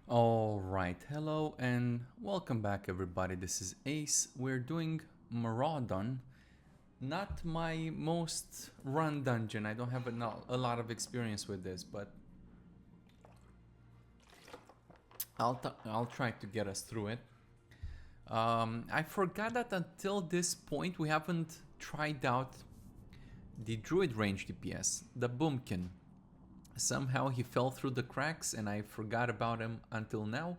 Alright, hello and welcome back everybody. This is Ace. We're doing Maraudon. Not my most run dungeon. I don't have a lot of experience with this, but I'll try to get us through it. I forgot that until this point we haven't tried out the Druid range DPS, the Boomkin. Somehow he fell through the cracks and I forgot about him until now,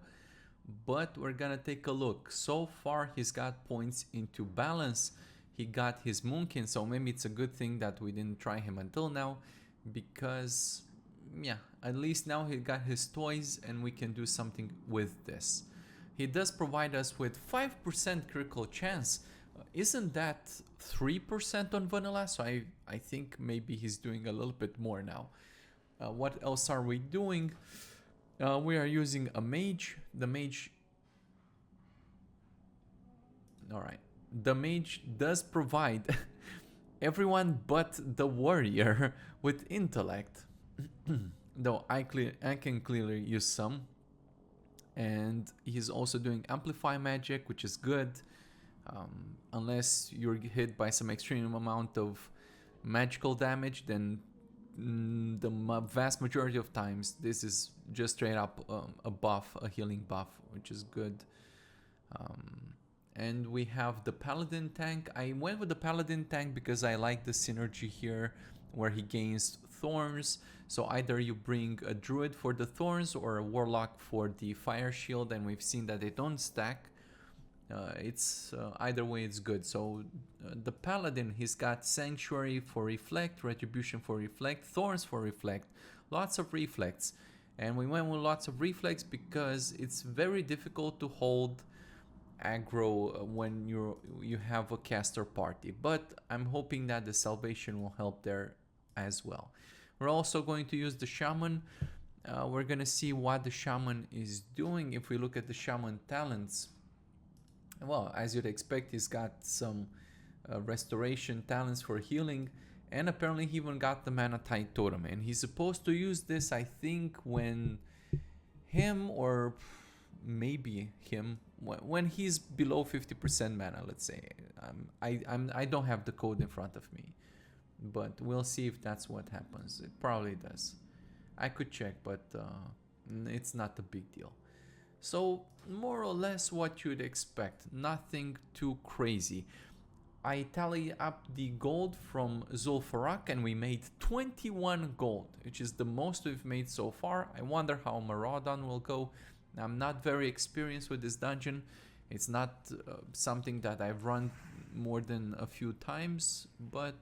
but we're gonna take a look. So far he's got points into balance, he got his Moonkin, so maybe it's a good thing that we didn't try him until now, because yeah, at least now he got his toys and we can do something with this. He does provide us with 5% critical chance. Isn't that 3% on vanilla? So I think maybe he's doing a little bit more now. What else are we doing? We are using a mage. The mage... Alright. The mage does provide everyone but the warrior with intellect. Though I can clearly use some. And he's also doing amplify magic, which is good. Unless you're hit by some extreme amount of magical damage, then the vast majority of times this is just straight up a buff, a healing buff, which is good. And we have the paladin tank. I went with the paladin tank because I like the synergy here where he gains thorns. So either you bring a druid for the thorns or a warlock for the fire shield, and we've seen that they don't stack. Either way it's good. So the paladin, he's got sanctuary for reflect, retribution for reflect, thorns for reflect, lots of reflects. And we went with lots of reflex because it's very difficult to hold aggro when you have a caster party, but I'm hoping that the salvation will help there as well. We're also going to use the shaman. We're gonna see what the shaman is doing. If we look at the shaman talents, well, as you'd expect, he's got some restoration talents for healing, and apparently he even got the mana tide totem, and he's supposed to use this, I think, when him or maybe him, when he's below 50% mana, let's say. I don't have the code in front of me, but we'll see if that's what happens. It probably does. I could check, but it's not a big deal. So more or less what you'd expect, nothing too crazy. I tally up the gold from Zul'Farrak and we made 21 gold, which is the most we've made so far. I wonder how Maraudon will go. I'm not very experienced with this dungeon. It's not something that I've run more than a few times, but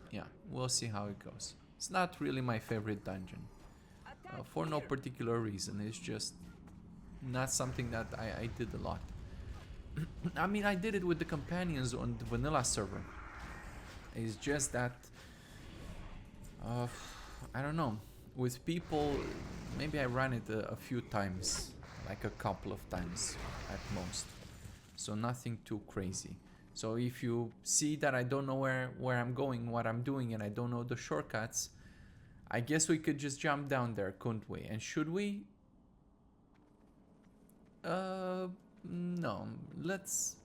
yeah, we'll see how it goes. It's not really my favorite dungeon for no particular reason. It's just not something that I did a lot. I mean, I did it with the companions on the vanilla server. It's just that I don't know, with people maybe I ran it a few times, like a couple of times at most, so nothing too crazy. So if you see that I don't know where I'm going, what I'm doing, and I don't know the shortcuts, I guess we could just jump down there, couldn't we? And should we? No, let's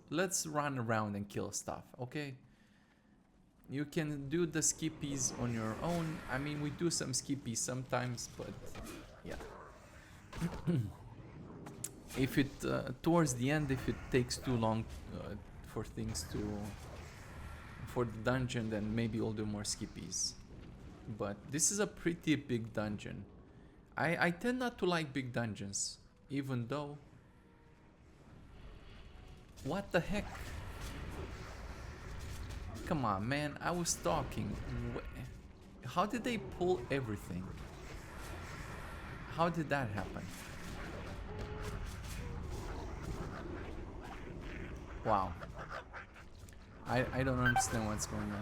run around and kill stuff, okay? You can do the skippies on your own. I mean, we do some skippies sometimes, but yeah. If it towards the end, if it takes too long for things to for the dungeon, then maybe we'll do more skippies. But this is a pretty big dungeon. I tend not to like big dungeons, even though... What the heck? Come on, man, I was talking. How did they pull everything? How did that happen? Wow. I don't understand what's going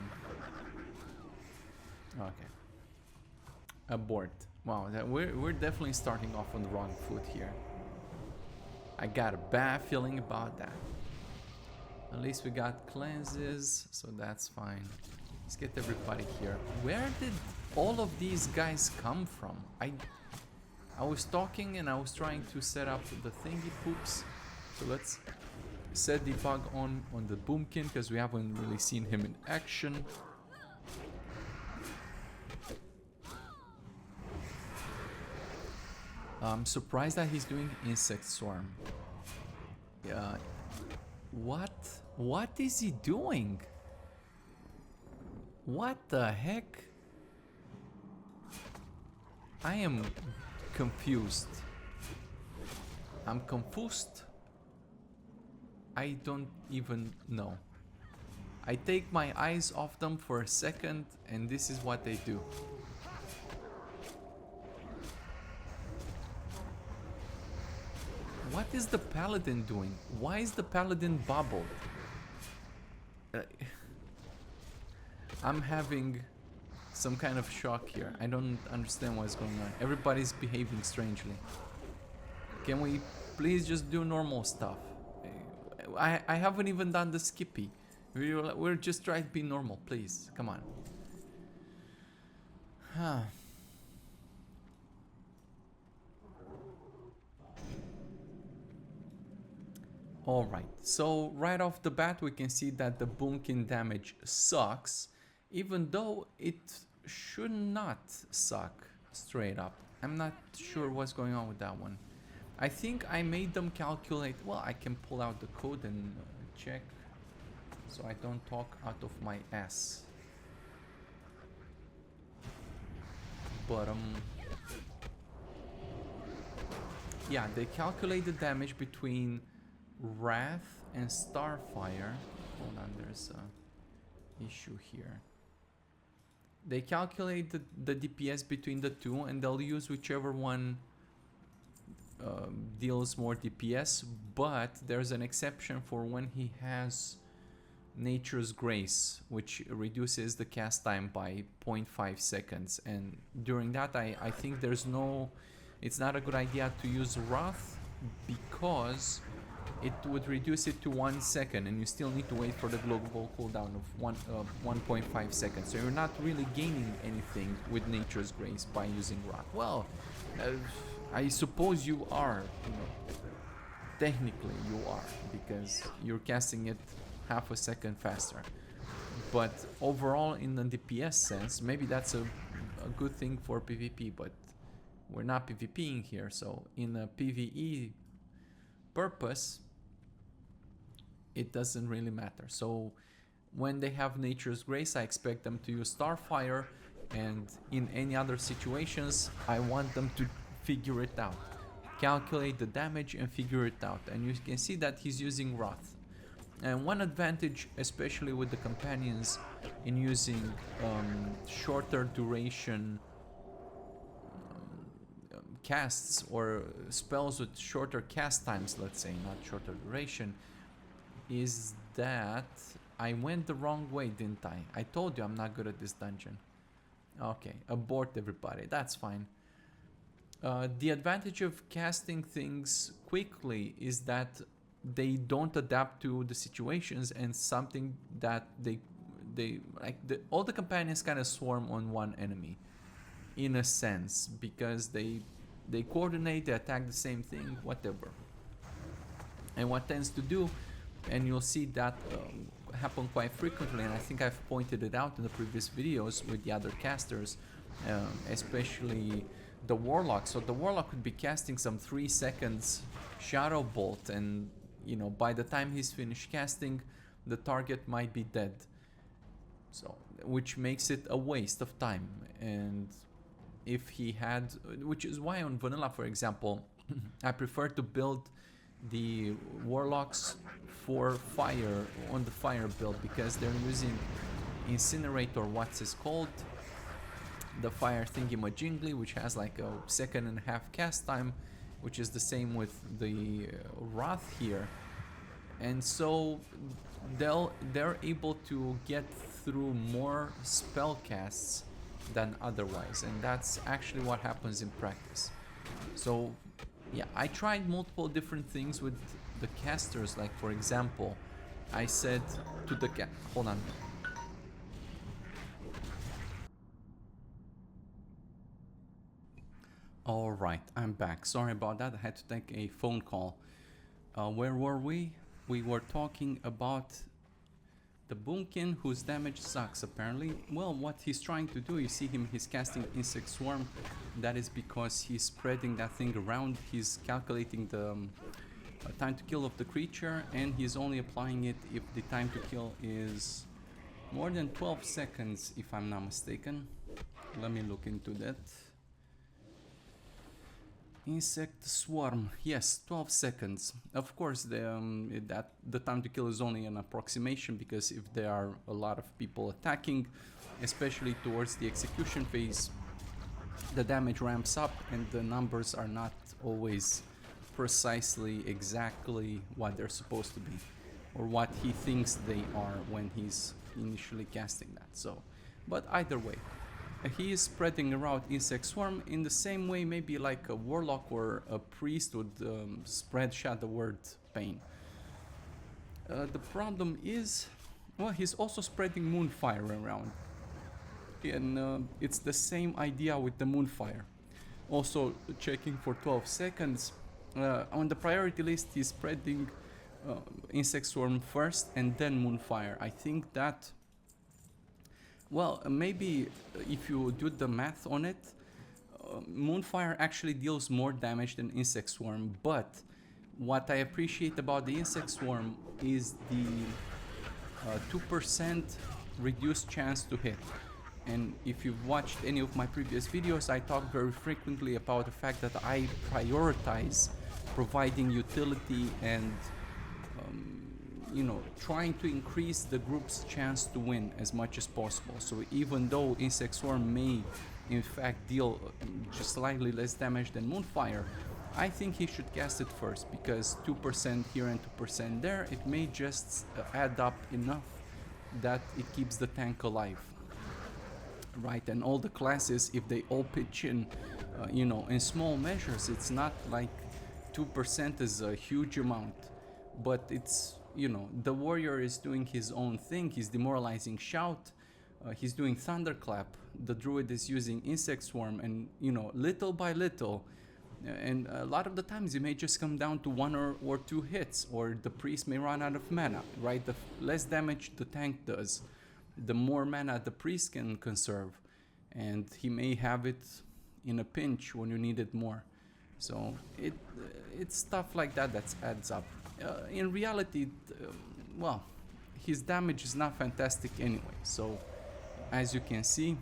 on. Okay. Abort. Wow, we're definitely starting off on the wrong foot here. I got a bad feeling about that. At least we got cleanses, so that's fine. Let's get everybody here. Where did all of these guys come from? I was talking and I was trying to set up the thingy poops. So let's set debug on the Boomkin because we haven't really seen him in action. I'm surprised that he's doing Insect Swarm. What is he doing? What the heck? I am confused. I'm confused. I don't even know. I take my eyes off them for a second and this is what they do. What is the paladin doing? Why is the paladin bubbled? I'm having some kind of shock here. I don't understand what's going on. Everybody's behaving strangely. Can we please just do normal stuff? I haven't even done the skippy. We're just trying to be normal, please. Come on. Huh. Alright, so right off the bat we can see that the Boomkin damage sucks, even though it should not suck straight up. I'm not sure what's going on with that one. I think I made them calculate, well, I can pull out the code and check so I don't talk out of my ass. But yeah, they calculate the damage between Wrath and Starfire. Hold on, there's a issue here. They calculate the DPS between the two and they'll use whichever one deals more DPS, but there's an exception for when he has Nature's Grace, which reduces the cast time by 0.5 seconds, and during that I think it's not a good idea to use Wrath because it would reduce it to 1 second and you still need to wait for the global cooldown of 1.5 seconds, so you're not really gaining anything with Nature's Grace by using Wrath. Well, I suppose you are, technically you are, because you're casting it half a second faster, but overall in the DPS sense maybe that's a good thing for PvP, but we're not PvPing here, so in a PvE purpose it doesn't really matter. So when they have Nature's Grace I expect them to use Starfire, and in any other situations I want them to figure it out, calculate the damage and figure it out, and you can see that he's using Wrath. And one advantage, especially with the companions, in using shorter duration casts or spells with shorter cast times, let's say, not shorter duration, is that I went the wrong way, didn't I? I told you I'm not good at this dungeon. Okay, abort everybody, that's fine. The advantage of casting things quickly is that they don't adapt to the situations, and something that all the companions kind of swarm on one enemy in a sense, because they coordinate, they attack the same thing, whatever. And what tends to do, and you'll see that happen quite frequently, and I think I've pointed it out in the previous videos with the other casters, especially the Warlock. So the Warlock could be casting some 3 seconds Shadow Bolt, and by the time he's finished casting, the target might be dead. So, which makes it a waste of time. And if he had, which is why on vanilla, for example, I prefer to build the Warlocks for fire, on the fire build, because they're using Incinerate, or what's it called, the fire thingy-majingly, which has like a 1.5 second cast time, which is the same with the Wrath here. And so they're able to get through more spell casts than otherwise, and that's actually what happens in practice. So yeah, I tried multiple different things with the casters, like for example I said to the hold on. All right, I'm back. Sorry about that. I had to take a phone call. Where were we? We were talking about the Boomkin, whose damage sucks apparently. Well, what he's trying to do, you see him, he's casting Insect Swarm. That is because he's spreading that thing around. He's calculating the time to kill of the creature, and he's only applying it if the time to kill is more than 12 seconds, if I'm not mistaken. Let me look into that. Insect Swarm, yes, 12 seconds. Of course, the time to kill is only an approximation, because if there are a lot of people attacking, especially towards the execution phase, the damage ramps up and the numbers are not always precisely exactly what they're supposed to be, or what he thinks they are when he's initially casting that. So, but either way, he is spreading around Insect Swarm in the same way maybe like a warlock or a priest would spread Shadow Word Pain. The problem is, well, he's also spreading Moonfire around, and it's the same idea with the Moonfire. Also checking for 12 seconds. On the priority list, he's spreading Insect Swarm first and then Moonfire. I think that, well, maybe if you do the math on it, Moonfire actually deals more damage than Insect Swarm, but what I appreciate about the Insect Swarm is the 2% reduced chance to hit. And if you've watched any of my previous videos, I talk very frequently about the fact that I prioritize providing utility and you know, trying to increase the group's chance to win as much as possible. So even though Insect Swarm may in fact deal just slightly less damage than Moonfire, I think he should cast it first, because 2% here and 2% there, it may just add up enough that it keeps the tank alive. Right, and all the classes, if they all pitch in, you know, in small measures, it's not like 2% is a huge amount, but it's, you know, the warrior is doing his own thing. He's demoralizing Shout, he's doing Thunderclap, the druid is using Insect Swarm, and, you know, little by little, and a lot of the times it may just come down to 1 or 2 hits, or the priest may run out of mana, right? The less damage the tank does, the more mana the priest can conserve, and he may have it in a pinch when you need it more. So it's stuff like that that adds up. In reality, well, his damage is not fantastic anyway. So as you can see,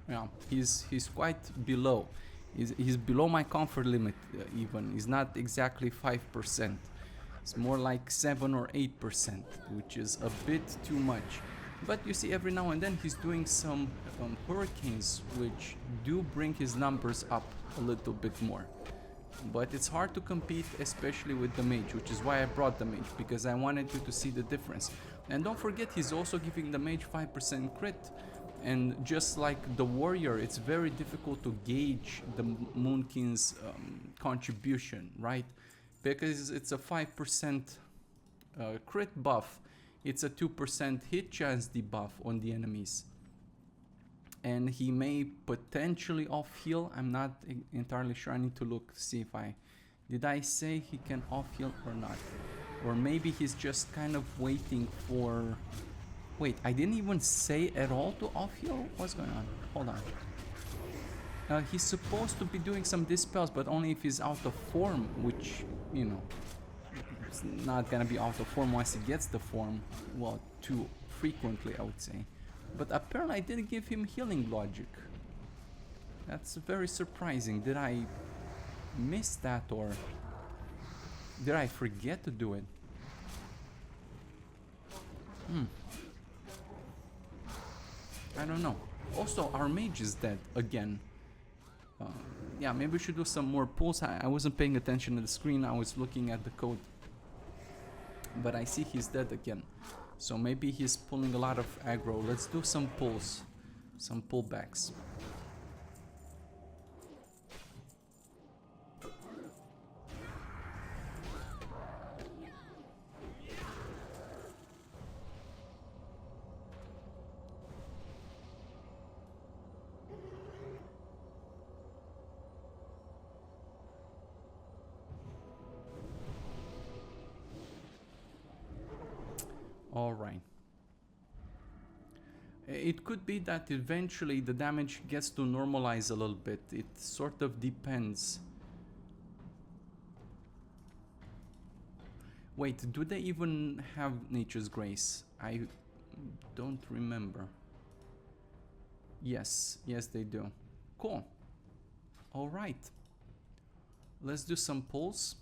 yeah, he's quite below. He's below my comfort limit. Even he's not exactly 5%. It's more like 7 or 8%, which is a bit too much. But you see, every now and then he's doing some hurricanes, which do bring his numbers up a little bit more. But it's hard to compete, especially with the mage, which is why I brought the mage, because I wanted you to see the difference. And don't forget, he's also giving the mage 5% crit. And just like the warrior, it's very difficult to gauge the Moonkin's contribution, right? Because it's a 5% crit buff, it's a 2% hit chance debuff on the enemies. And he may potentially off heal. I'm not entirely sure. I need to look to see if did I say he can off heal or not? Or maybe he's just kind of waiting for, wait, I didn't even say at all to off heal? What's going on? Hold on. He's supposed to be doing some dispels, but only if he's out of form, which, you know, it's not gonna be out of form once he gets the form. Well, too frequently, I would say. But apparently I didn't give him healing logic. That's very surprising. Did I miss that, or did I forget to do it? I don't know. Also, our mage is dead again. Yeah, maybe we should do some more pulls. I wasn't paying attention to the screen. I was looking at the code. But I see he's dead again. So maybe he's pulling a lot of aggro. Let's do some pulls. Some pullbacks. All right. It could be that eventually the damage gets to normalize a little bit. It sort of depends. Wait, do they even have Nature's Grace? I don't remember. Yes, yes they do. Cool. All right. Let's do some pulls.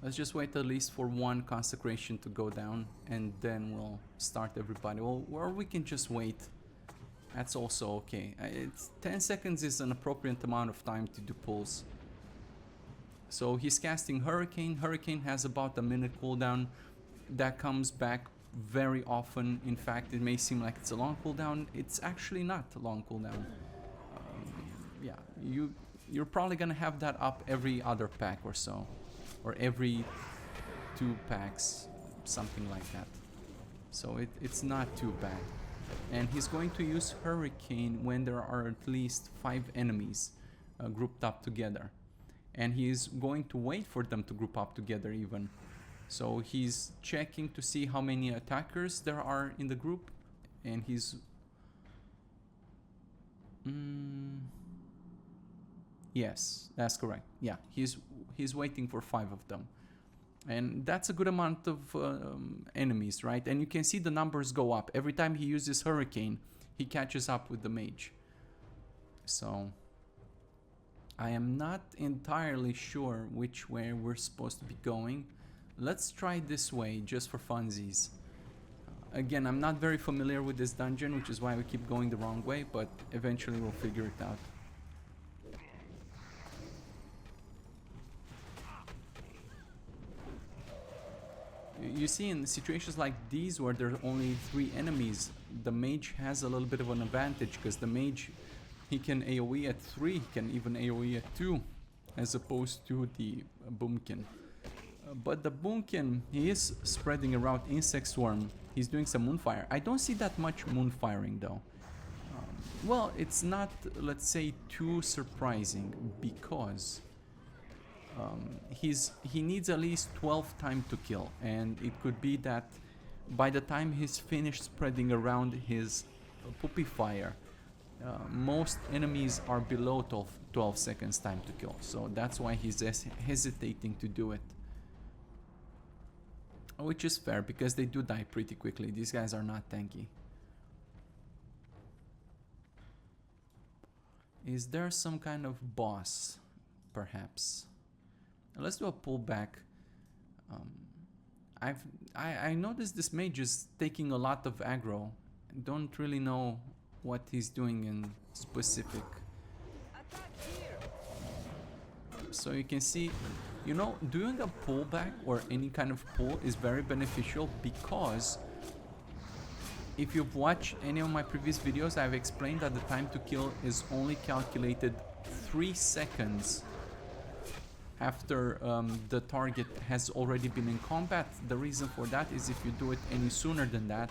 Let's just wait at least for one consecration to go down, and then we'll start everybody. Well, or we can just wait. That's also okay. It's 10 seconds is an appropriate amount of time to do pulls. So he's casting Hurricane. Hurricane has about a minute cooldown. That comes back very often. In fact, it may seem like it's a long cooldown. It's actually not a long cooldown. Yeah, you're probably gonna have that up every other pack or so. Or every 2 packs, something like that. So it's not too bad. And he's going to use Hurricane when there are at least 5 enemies grouped up together. And he's going to wait for them to group up together even. So he's checking to see how many attackers there are in the group. And he's... yes, that's correct. Yeah, he's waiting for 5 of them. And that's a good amount of enemies, right? And you can see the numbers go up. Every time he uses Hurricane, he catches up with the mage. So I am not entirely sure which way we're supposed to be going. Let's try this way just for funsies. Again, I'm not very familiar with this dungeon, which is why we keep going the wrong way, but eventually we'll figure it out. You see, in situations like these where there are only 3 enemies, the mage has a little bit of an advantage, because the mage, he can AoE at 3, he can even AoE at 2, as opposed to the boomkin. But the boomkin, he is spreading around insect swarm. He's doing some moonfire. I don't see that much moonfiring though. Well, it's not, let's say, too surprising, because he needs at least 12 time to kill, and it could be that by the time he's finished spreading around his poopy fire, most enemies are below 12 seconds time to kill, so that's why he's hesitating to do it. Which is fair, because they do die pretty quickly. These guys are not tanky. Is there some kind of boss, perhaps? Let's do a pullback. I noticed this mage is taking a lot of aggro. I don't really know what he's doing in specific. So you can see, you know, doing a pullback or any kind of pull is very beneficial, because if you've watched any of my previous videos, I've explained that the time to kill is only calculated 3 seconds after the target has already been in combat. The reason for that is if you do it any sooner than that,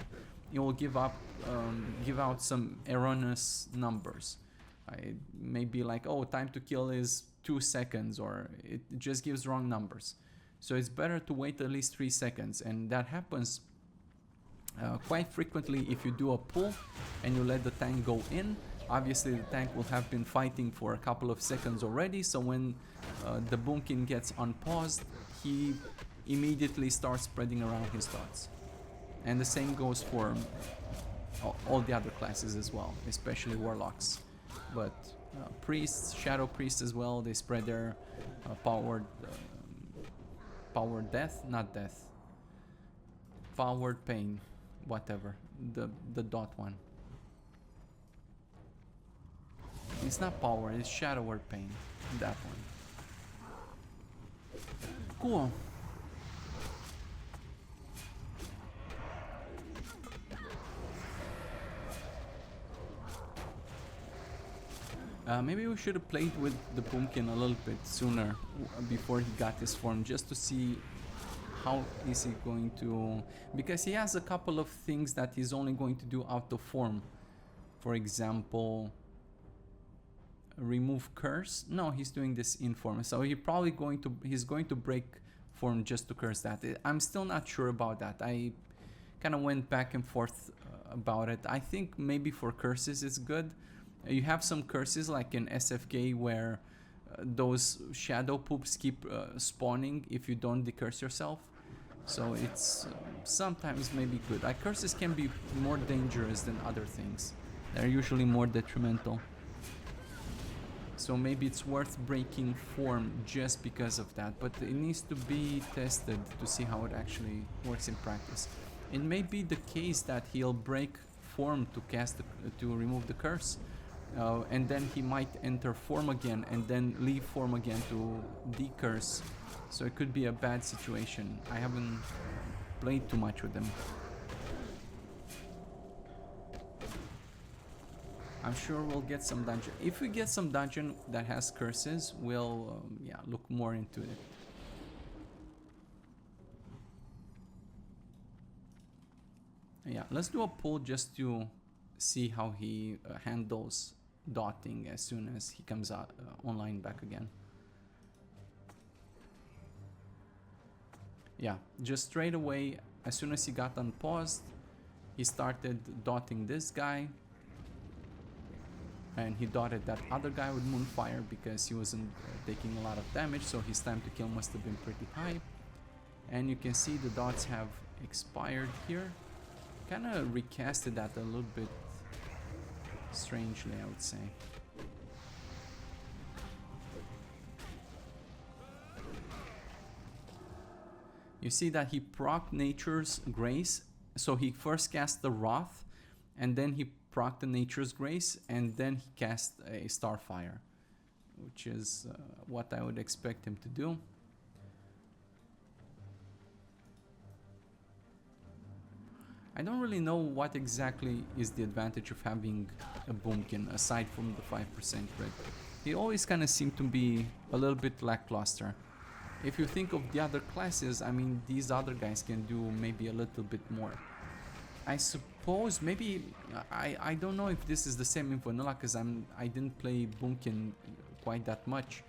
it will give out some erroneous numbers. It may be like, oh, time to kill is 2 seconds, or it just gives wrong numbers. So it's better to wait at least 3 seconds, and that happens quite frequently if you do a pull and you let the tank go in. Obviously the tank will have been fighting for a couple of seconds already, so when the boomkin gets unpaused, he immediately starts spreading around his thoughts. And the same goes for all the other classes as well, especially warlocks. But priests, shadow priests as well, they spread their powered death, not death, powered pain, whatever, the dot one. It's not power, it's shadow word pain. That one. Cool. Maybe we should have played with the boomkin a little bit sooner before he got his form, just to see how is he going to... Because he has a couple of things that he's only going to do out of form. For example... remove curse. No, he's doing this in form, so he's going to break form just to curse that. I'm still not sure about that. I kind of went back and forth about it. I think maybe for curses it's good. You have some curses like in SFK where those shadow poops keep spawning if you don't decurse yourself. So it's sometimes maybe good. Like curses can be more dangerous than other things. They're usually more detrimental. So maybe it's worth breaking form just because of that, but it needs to be tested to see how it actually works in practice. It may be the case that he'll break form to to remove the curse, and then he might enter form again and then leave form again to decurse. So it could be a bad situation. I haven't played too much with him. I'm sure we'll get some dungeon. If we get some dungeon that has curses, we'll yeah, look more into it. Yeah, let's do a pull just to see how he handles dotting as soon as he comes out online back again. Yeah, just straight away, as soon as he got unpaused, he started dotting this guy. And he dotted that other guy with Moonfire because he wasn't taking a lot of damage, so his time to kill must have been pretty high. And you can see the dots have expired here. Kind of recasted that a little bit strangely, I would say. You see that he proc Nature's Grace, so he first cast the Wrath, and then he proc the Nature's Grace, and then he cast a Starfire, which is what I would expect him to do. I don't really know what exactly is the advantage of having a Boomkin aside from the 5% crit. He always kind of seemed to be a little bit lackluster. If you think of the other classes, I mean, these other guys can do maybe a little bit more. I suppose maybe I don't know if this is the same in vanilla because I didn't play Boomkin quite that much,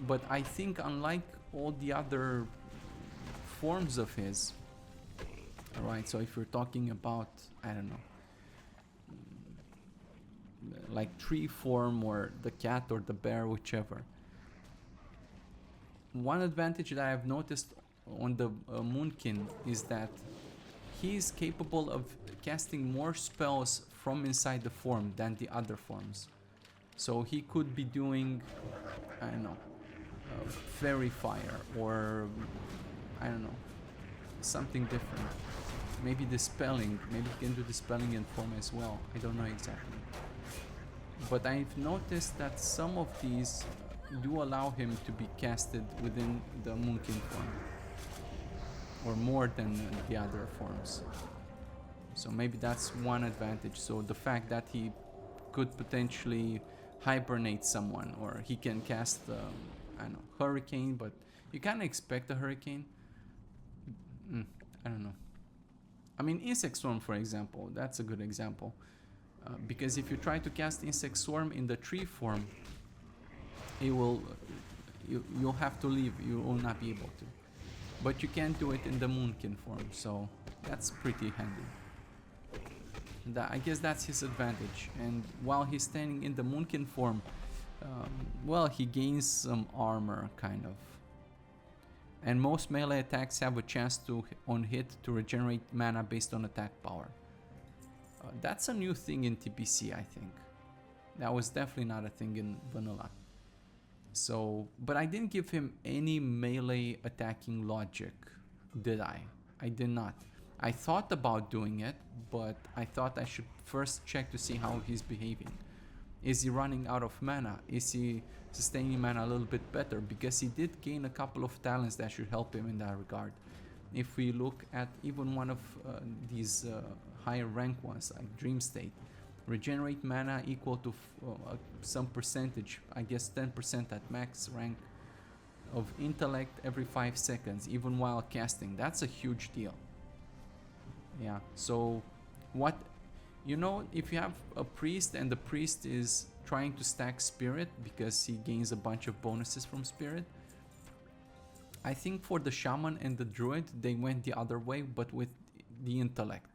but I think unlike all the other forms of his, alright, so if you're talking about, I don't know, like tree form or the cat or the bear, whichever, one advantage that I have noticed on the Moonkin is that he is capable of casting more spells from inside the form than the other forms. So he could be doing, I don't know, Fairy Fire or, I don't know, something different. Maybe Dispelling, maybe he can do Dispelling in form as well. I don't know exactly. But I've noticed that some of these do allow him to be casted within the Moonkin form, or more than the other forms. So maybe that's one advantage. So the fact that he could potentially hibernate someone, or he can cast, I don't know, Hurricane, but you can't expect a Hurricane. I don't know. I mean, Insect Swarm, for example, that's a good example. Because if you try to cast Insect Swarm in the tree form, it will, you'll have to leave, you will not be able to. But you can do it in the Moonkin form, so that's pretty handy. I guess that's his advantage. And while he's standing in the Moonkin form, well, he gains some armor, kind of. And most melee attacks have a chance to, on hit, to regenerate mana based on attack power. That's a new thing in TPC, I think. That was definitely not a thing in vanilla. So, but I didn't give him any melee attacking logic, did I? I did not. I thought about doing it, but I thought I should first check to see how he's behaving. Is he running out of mana? Is he sustaining mana a little bit better? Because he did gain a couple of talents that should help him in that regard. If we look at even one of these higher rank ones, like Dream State, regenerate mana equal to some percentage, I guess 10% at max rank, of intellect every 5 seconds, even while casting. That's a huge deal. Yeah, so what, you know, if you have a priest and the priest is trying to stack spirit because he gains a bunch of bonuses from spirit, I think for the shaman and the druid, they went the other way, but with the intellect.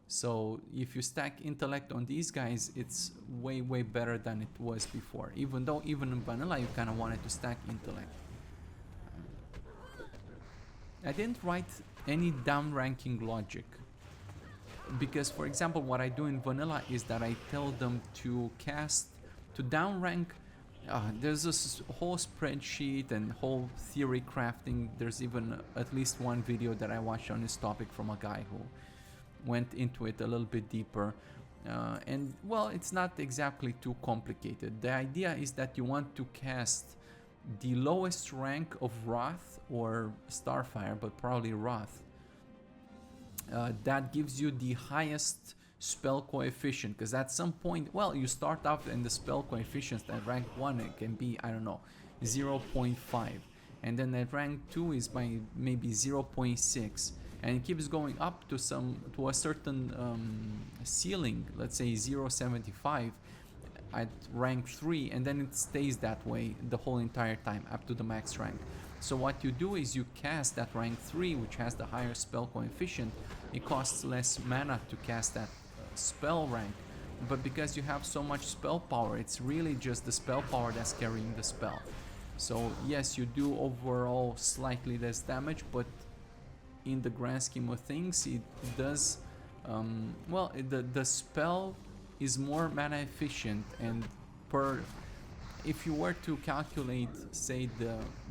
So if you stack intellect on these guys, it's way better than it was before. Even though even in vanilla you kind of wanted to stack intellect. I didn't write any down ranking logic, because for example what I do in vanilla is that I tell them to cast, to down rank. There's this whole spreadsheet and whole theory crafting. There's even at least one video that I watched on this topic from a guy who went into it a little bit deeper, and well, it's not exactly too complicated. The idea is that you want to cast the lowest rank of Wrath or Starfire, but probably Wrath. That gives you the highest spell coefficient, because at some point, well, you start off and the spell coefficients at rank 1 it can be, I don't know, 0.5, and then at rank 2 is by maybe 0.6, and it keeps going up to a certain ceiling, let's say 0.75 at rank 3, and then it stays that way the whole entire time up to the max rank. So what you do is you cast that rank 3, which has the higher spell coefficient. It costs less mana to cast that spell rank, but because you have so much spell power, it's really just the spell power that's carrying the spell. So yes, you do overall slightly less damage, but in the grand scheme of things, it does well, the spell is more mana efficient, and if you were to calculate, say,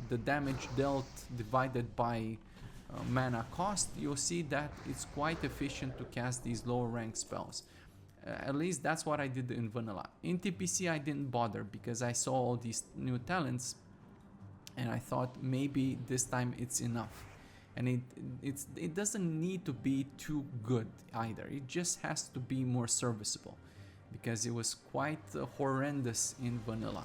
the damage dealt divided by mana cost, you'll see that it's quite efficient to cast these lower rank spells. At least that's what I did in vanilla. In TPC I didn't bother because I saw all these new talents and I thought maybe this time it's enough. And it doesn't need to be too good either. It just has to be more serviceable, because it was quite horrendous in vanilla.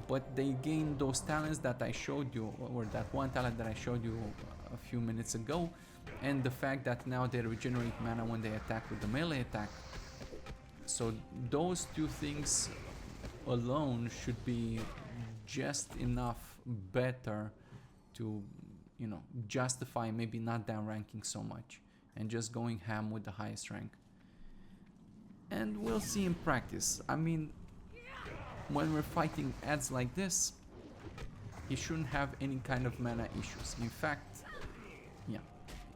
But they gained those talents that I showed you, or that one talent that I showed you a few minutes ago, and the fact that now they regenerate mana when they attack with the melee attack. So those two things alone should be just enough better to, you know, justify maybe not down ranking so much and just going ham with the highest rank. And we'll see in practice. I mean, when we're fighting ads like this, he shouldn't have any kind of mana issues. In fact, yeah,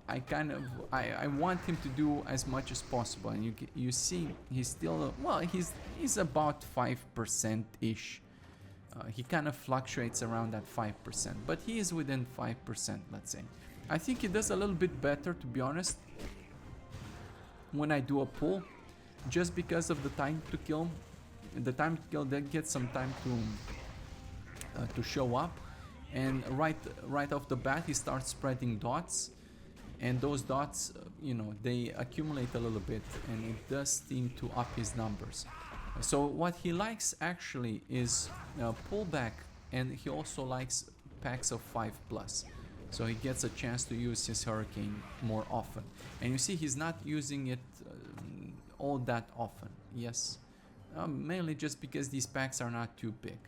I want him to do as much as possible. And you see, he's still, well, he's about 5% ish. He kind of fluctuates around that 5%, but he is within 5%, let's say. I think he does a little bit better, to be honest, when I do a pull, just because of the time to kill. The time to kill, they get some time to show up, and right off the bat he starts spreading dots, and those dots, you know, they accumulate a little bit, and it does seem to up his numbers. So what he likes actually is pullback, and he also likes packs of 5+. So he gets a chance to use his Hurricane more often. And you see he's not using it all that often. Yes, mainly just because these packs are not too big.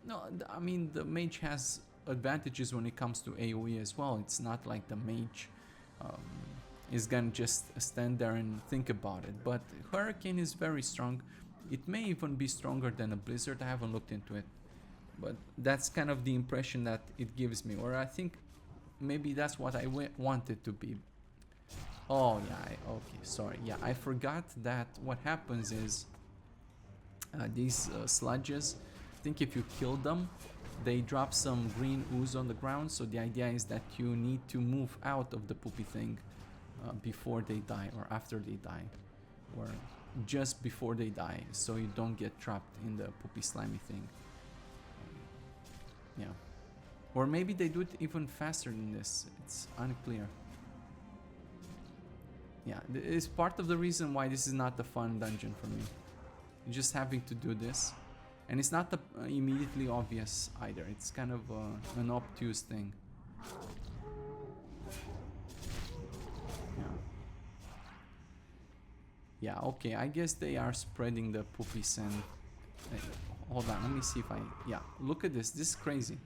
No, I mean, the mage has advantages when it comes to AoE as well. It's not like the mage is gonna just stand there and think about it. But Hurricane is very strong. It may even be stronger than a Blizzard. I haven't looked into it, but that's kind of the impression that it gives me, or I think maybe that's what I want it to be. Oh yeah, okay, sorry. Yeah, I forgot that what happens is these sludges, I think if you kill them, they drop some green ooze on the ground. So the idea is that you need to move out of the poopy thing before they die, or after they die, or just before they die, so you don't get trapped in the poopy slimy thing. Yeah, or maybe they do it even faster than this. It's unclear. Yeah, it's part of the reason why this is not a fun dungeon for me. Just having to do this, and it's not immediately obvious either. It's kind of an obtuse thing. Yeah, okay, I guess they are spreading the poopy sand. Hold on, let me see if I... Yeah, look at this. This is crazy.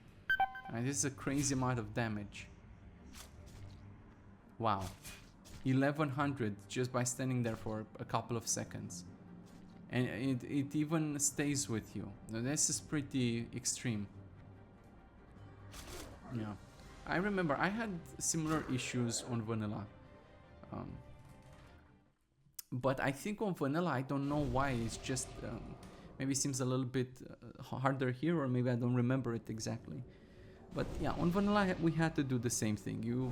This is a crazy amount of damage. Wow. 1100 just by standing there for a couple of seconds. And it even stays with you. Now, this is pretty extreme. Yeah. I remember I had similar issues on vanilla. But I think on vanilla, I don't know why, it's just maybe it seems a little bit harder here, or maybe I don't remember it exactly. But yeah, on vanilla we had to do the same thing. You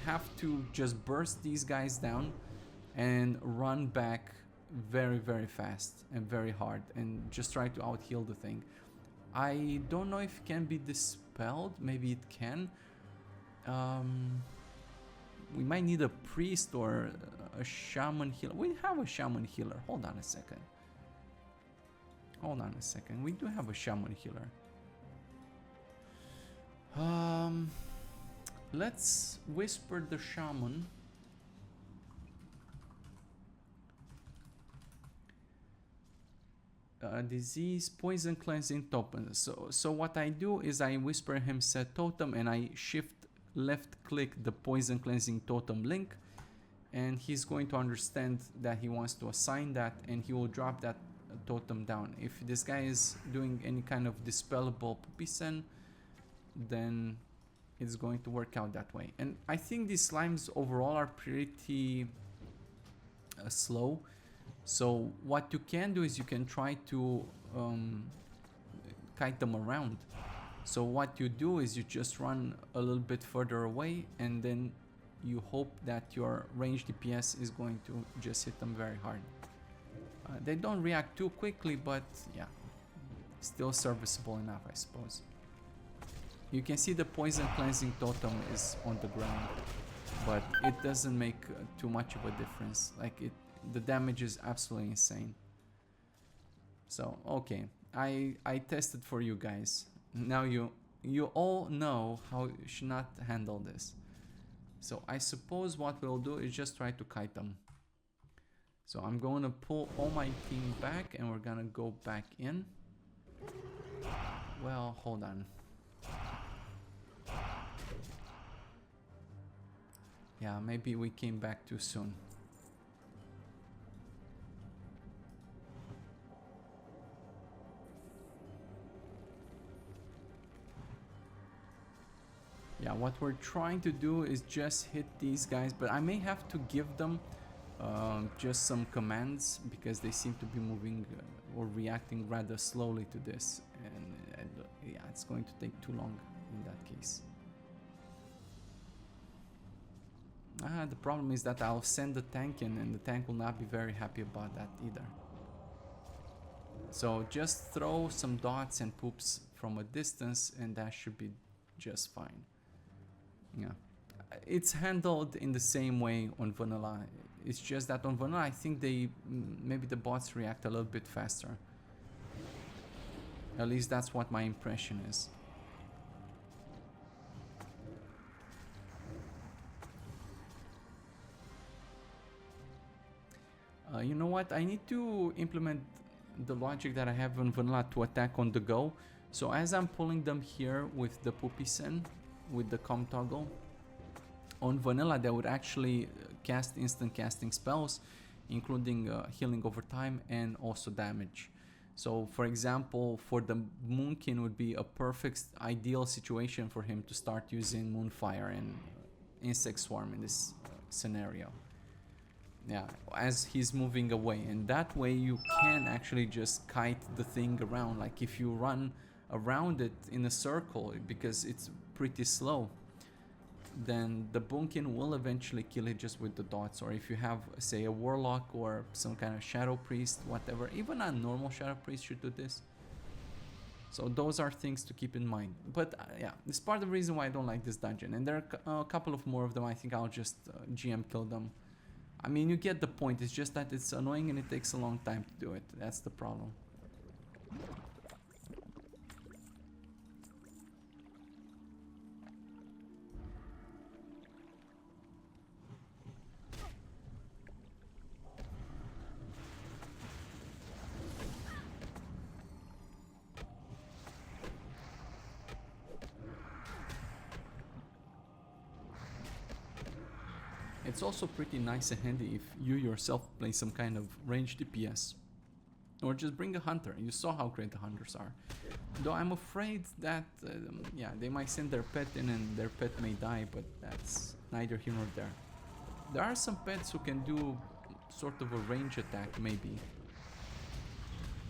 have to just burst these guys down and run back very, very fast and very hard and just try to out heal the thing. I don't know if it can be dispelled, maybe it can. We might need a priest or a shaman healer. We have a shaman healer. Hold on a second. Hold on a second. We do have a shaman healer. Let's whisper the shaman. Disease, poison, cleansing, totem. So what I do is I whisper him set totem and I shift left click the poison cleansing totem link, and he's going to understand that he wants to assign that, and he will drop that totem down. If this guy is doing any kind of dispellable pupisen, then it's going to work out that way. And I think these slimes overall are pretty slow. So what you can do is you can try to kite them around. So what you do is you just run a little bit further away, and then you hope that your range DPS is going to just hit them very hard. They don't react too quickly, but yeah, still serviceable enough, I suppose. You can see the poison cleansing totem is on the ground, but it doesn't make too much of a difference. Like the damage is absolutely insane. So okay, I tested for you guys. Now you all know how you should not handle this. So I suppose what we'll do is just try to kite them. So I'm going to pull all my team back, and we're gonna go back in. Well, hold on. Yeah, maybe we came back too soon. Yeah, what we're trying to do is just hit these guys, but I may have to give them just some commands, because they seem to be moving or reacting rather slowly to this, and yeah, it's going to take too long in that case. The problem is that I'll send the tank in, and the tank will not be very happy about that either. So just throw some dots and poops from a distance, and that should be just fine. Yeah, it's handled in the same way on vanilla. It's just that on vanilla, I think maybe the bots react a little bit faster. At least that's what my impression is. You know what? I need to implement the logic that I have on vanilla to attack on the go. So as I'm pulling them here with the pupisen, with the com toggle, on vanilla they would actually cast instant casting spells, including healing over time and also damage. So for example, for the Moonkin would be a perfect ideal situation for him to start using Moonfire and Insect Swarm in this scenario. Yeah, as he's moving away, and that way you can actually just kite the thing around. Like if you run around it in a circle, because it's pretty slow, then the Boonkin will eventually kill it just with the dots. Or if you have, say, a Warlock or some kind of Shadow Priest, whatever, even a normal Shadow Priest should do this. So those are things to keep in mind. But yeah, it's part of the reason why I don't like this dungeon. And there are a couple of more of them. I think I'll just GM kill them. I mean, you get the point. It's just that it's annoying and it takes a long time to do it. That's the problem. it's also pretty nice and handy if you yourself play some kind of range DPS. Or just bring a hunter. You saw how great the hunters are. Though I'm afraid that, yeah, they might send their pet in and their pet may die, but that's neither here nor there. There are some pets who can do sort of a range attack, maybe.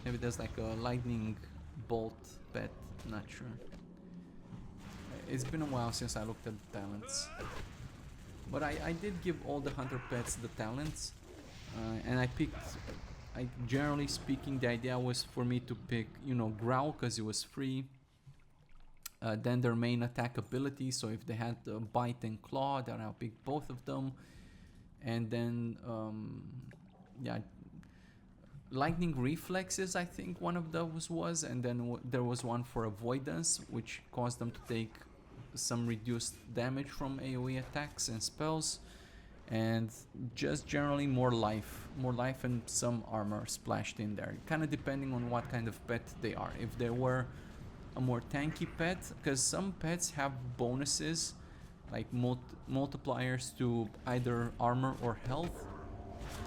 Maybe there's like a lightning bolt pet, not sure. It's been a while since I looked at the talents. But I did give all the hunter pets the talents, and I picked, generally speaking, the idea was for me to pick, you know, Growl because it was free. Then their main attack ability, so if they had Bite and Claw, then I'll pick both of them. And then, yeah, Lightning Reflexes, I think one of those was, and then there was one for Avoidance, which caused them to take some reduced damage from AoE attacks and spells, and just generally more life and some armor splashed in there, kind of depending on what kind of pet they are. If they were a more tanky pet, because some pets have bonuses like multipliers to either armor or health,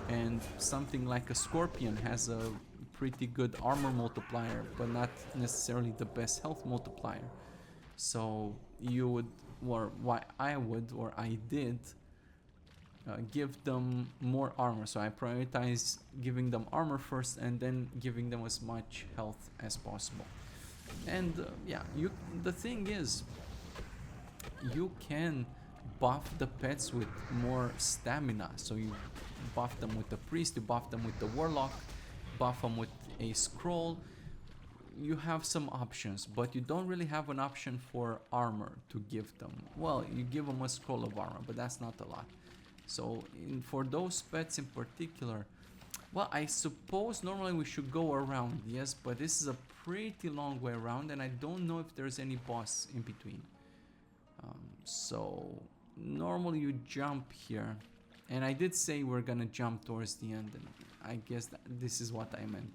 and something like a Scorpion has a pretty good armor multiplier but not necessarily the best health multiplier. So you would, or why I would, or I did, give them more armor. So I prioritize giving them armor first and then giving them as much health as possible. And yeah, the thing is, you can buff the pets with more stamina. So you buff them with the priest, you buff them with the warlock, buff them with a scroll. You have some options, but you don't really have an option for armor to give them. Well, you give them a scroll of armor, but that's not a lot. So for those pets in particular, well, I suppose normally we should go around, yes, but this is a pretty long way around, and I don't know if there's any boss in between. So normally you jump here, and I did say we're gonna jump towards the end, and I guess this is what I meant.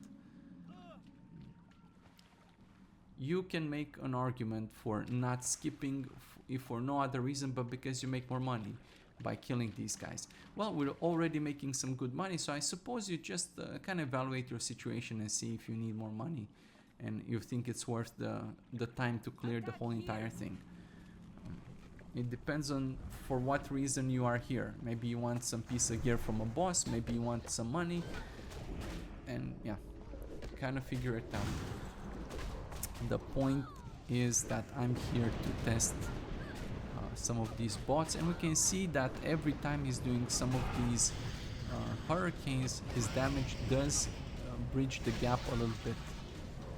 You can make an argument for not skipping if for no other reason but because you make more money by killing these guys. Well, we're already making some good money, so I suppose you just kind of evaluate your situation and see if you need more money and you think it's worth the time to clear the whole entire thing. It depends on for what reason you are here. Maybe you want some piece of gear from a boss, maybe you want some money, and yeah, kind of figure it out. The point is that I'm here to test some of these bots, and we can see that every time he's doing some of these hurricanes, his damage does bridge the gap a little bit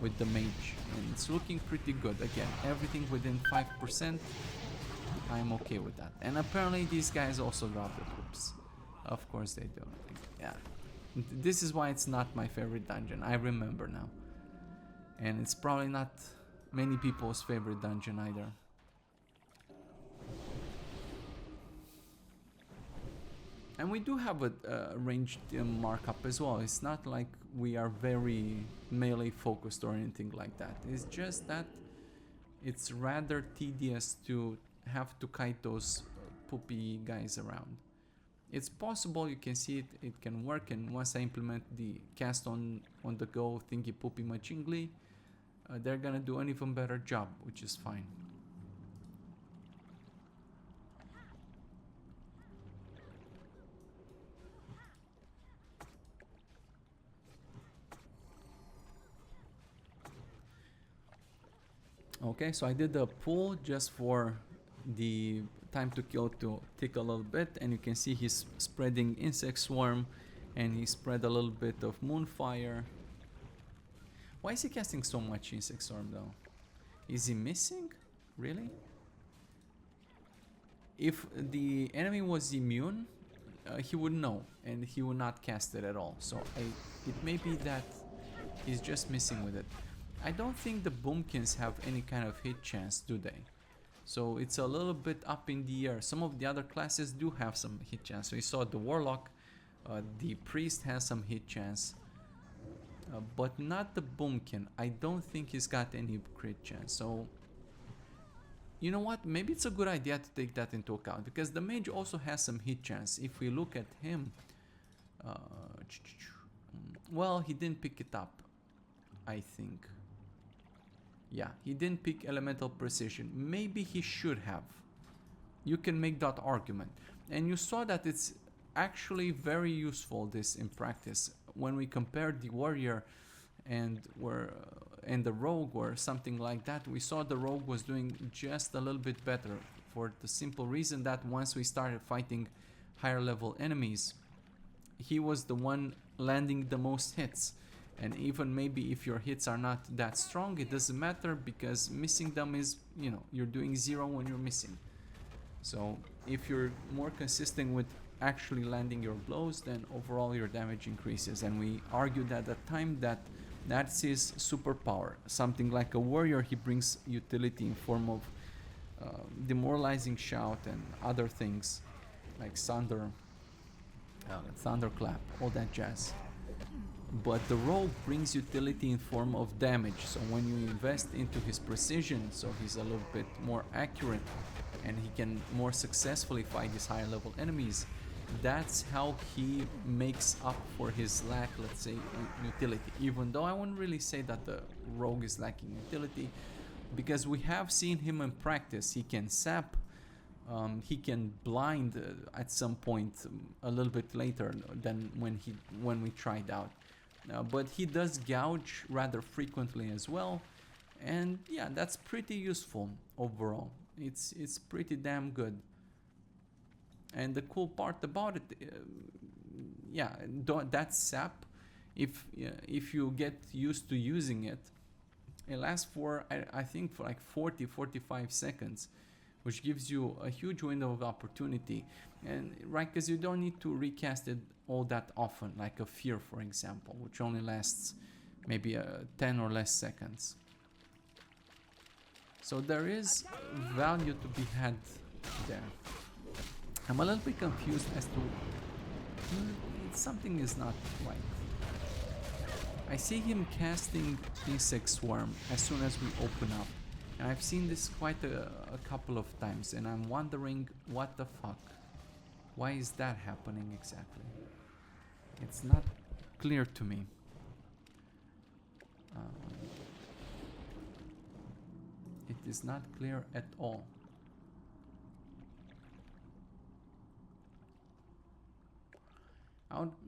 with the mage, and it's looking pretty good. Again, everything within 5%, I'm okay with that. And apparently these guys also drop the troops. Of course they do. Yeah, this is why it's not my favorite dungeon. I remember now. And it's probably not many people's favorite dungeon either. And we do have a ranged markup as well. It's not like we are very melee focused or anything like that. It's just that it's rather tedious to have to kite those poopy guys around. It's possible, you can see it can work, and once I implement the cast on the go thingy poopy machingly, they're gonna do an even better job, which is fine. Okay, so I did the pull just for the time to kill to tick a little bit, and you can see he's spreading insect swarm, and he spread a little bit of moonfire. Why is he casting so much insect swarm though? Is he missing? Really? If the enemy was immune, he would know and he would not cast it at all. So it may be that he's just missing with it. I don't think the boomkins have any kind of hit chance, do they? So it's a little bit up in the air. Some of the other classes do have some hit chance. So you saw the warlock, the priest has some hit chance, but not the boomkin. I don't think he's got any crit chance. So you know what? Maybe it's a good idea to take that into account, because the mage also has some hit chance. If we look at him, uh, well, he didn't pick it up, I think. Yeah, he didn't pick elemental precision. Maybe he should have. You can make that argument. And you saw that it's actually very useful, this, in practice. When we compared the warrior and the rogue or something like that, we saw the rogue was doing just a little bit better, for the simple reason that once we started fighting higher level enemies, he was the one landing the most hits. And even maybe if your hits are not that strong, it doesn't matter, because missing them is, you know, you're doing 0 when you're missing. So if you're more consistent with actually landing your blows, then overall your damage increases. And we argued at that time that that's his superpower. Something like a warrior, he brings utility in form of demoralizing shout and other things like thunderclap, all that jazz. But the rogue brings utility in form of damage. So when you invest into his precision, so he's a little bit more accurate and he can more successfully fight these higher level enemies, that's how he makes up for his lack, let's say, utility. Even though I wouldn't really say that the rogue is lacking utility, because we have seen him in practice. He can sap, he can blind at some point, a little bit later than when we tried out. But he does gouge rather frequently as well, and yeah, that's pretty useful overall. It's pretty damn good. And the cool part about it, yeah, that sap, if you get used to using it, it lasts for I think for like 40-45 seconds, which gives you a huge window of opportunity. And right, because you don't need to recast it all that often, like a fear, for example, which only lasts maybe 10 or less seconds. So there is value to be had there. I'm a little bit confused as to something is not right. I see him casting Insect Swarm as soon as we open up, and I've seen this quite a couple of times, and I'm wondering what the fuck. Why is that happening exactly? It's not clear to me. It is not clear at all.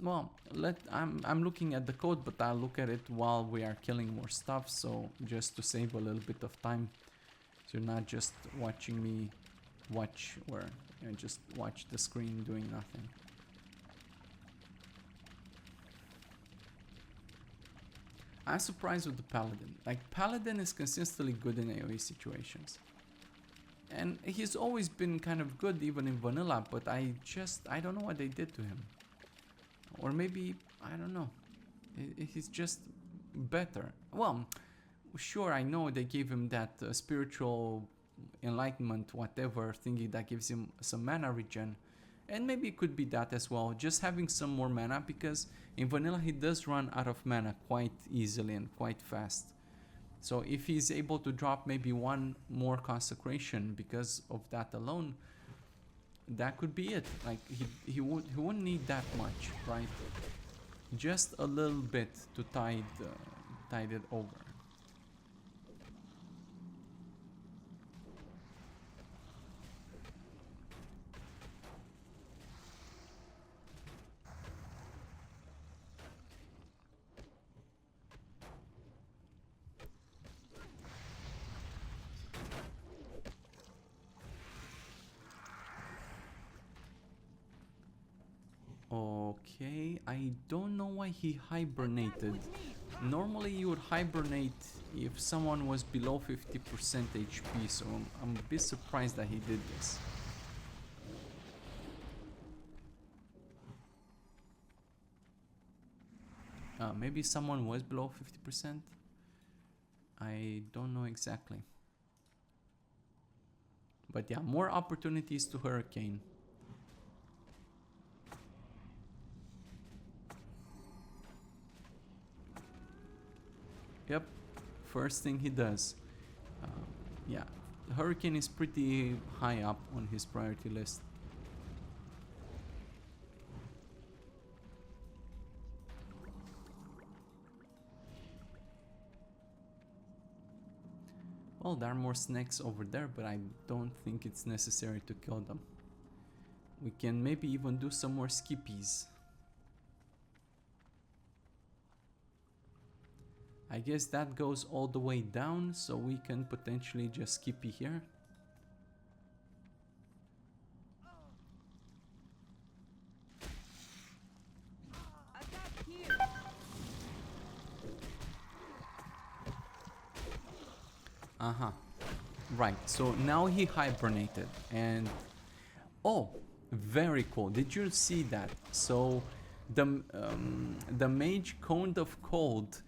Well, I'm looking at the code, but I'll look at it while we are killing more stuff, so just to save a little bit of time, so you're not just watching me just watch the screen doing nothing. I'm surprised with the Paladin. Like, Paladin is consistently good in AoE situations. And he's always been kind of good even in vanilla, but I don't know what they did to him. Or maybe, I don't know, he's just better. Well, sure, I know they gave him that spiritual enlightenment, whatever thingy that gives him some mana regen. And maybe it could be that as well, just having some more mana, because in vanilla he does run out of mana quite easily and quite fast. So if he's able to drop maybe one more consecration because of that alone, that could be it. Like, he wouldn't need that much, right? Just a little bit to tide it over. Okay, I don't know why he hibernated. Normally you would hibernate if someone was below 50% HP, so I'm a bit surprised that he did this. Maybe someone was below 50%? I don't know exactly. But yeah, more opportunities to Hurricane. Yep, first thing he does. Yeah, Hurricane is pretty high up on his priority list. Well, there are more snakes over there, but I don't think it's necessary to kill them. We can maybe even do some more skippies. I guess that goes all the way down, so we can potentially just skippy here. Uh-huh. Right, so now he hibernated and... Oh, very cool. Did you see that? So the mage coned of cold,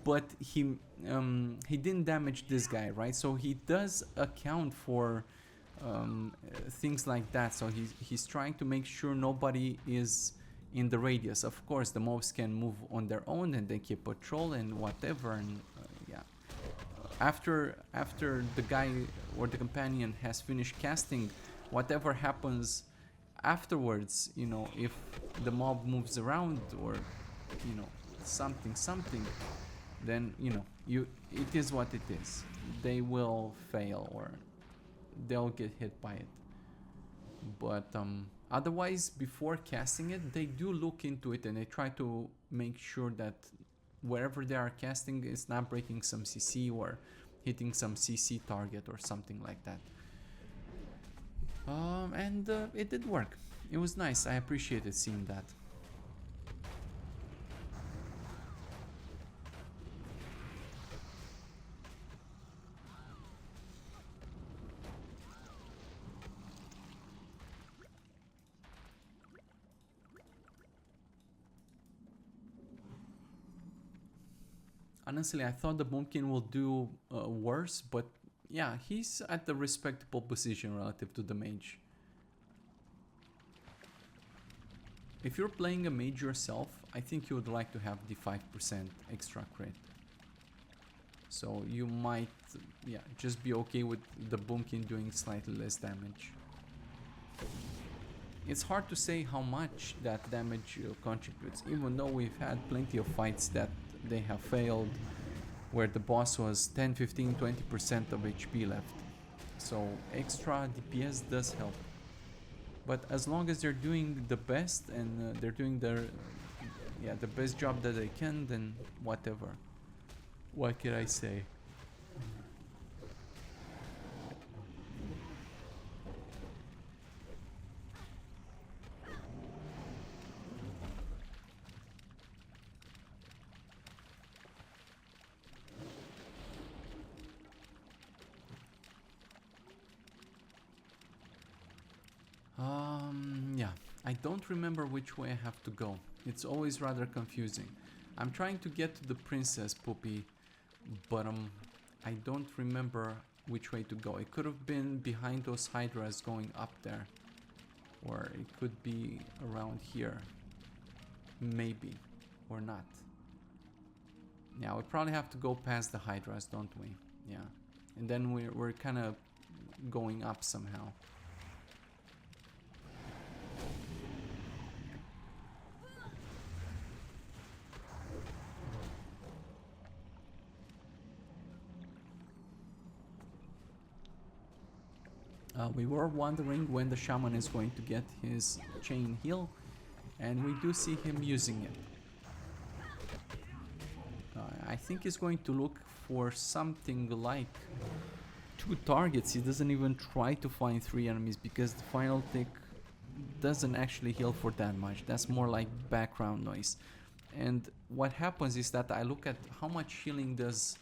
but he didn't damage this guy, right? So he does account for things like that. So he's trying to make sure nobody is in the radius. Of course, the mobs can move on their own and they keep patrol and whatever. And yeah, after the guy or the companion has finished casting, whatever happens afterwards, you know, if the mob moves around or, you know, something, then, you know, it is what it is. They will fail or they'll get hit by it. But otherwise, before casting it, they do look into it and they try to make sure that wherever they are casting is not breaking some CC or hitting some CC target or something like that. And it did work. It was nice. I appreciated seeing that. Honestly, I thought the Bumpkin will do worse, but yeah, he's at a respectable position relative to the mage. If you're playing a mage yourself, I think you would like to have the 5% extra crit. So you might, yeah, just be okay with the Bumpkin doing slightly less damage. It's hard to say how much that damage contributes, even though we've had plenty of fights that they have failed, where the boss was 10, 15, 20% of HP left. So extra DPS does help. But as long as they're doing the best and they're doing their, yeah, the best job that they can, then whatever. What can I say? Yeah, I don't remember which way I have to go. It's always rather confusing. I'm trying to get to the princess Poopy, but I don't remember which way to go. It could have been behind those hydras going up there, or it could be around here, maybe, or not. Yeah, we probably have to go past the hydras, don't we? Yeah, and then we're kind of going up somehow. We were wondering when the shaman is going to get his chain heal, and we do see him using it. I think he's going to look for something like 2 targets. He doesn't even try to find 3 enemies because the final tick doesn't actually heal for that much. That's more like background noise. And what happens is that I look at how much healing does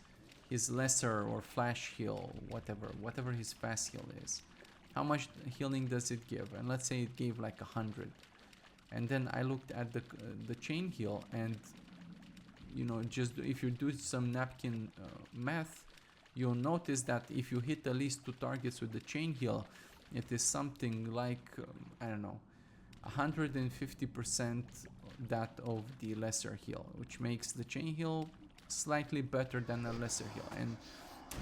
his lesser or flash heal, whatever his fast heal is. How much healing does it give? And let's say it gave like 100. And then I looked at the chain heal, and you know, just if you do some napkin math, you'll notice that if you hit at least 2 targets with the chain heal, it is something like I don't know, 150% that of the lesser heal, which makes the chain heal slightly better than a lesser heal. And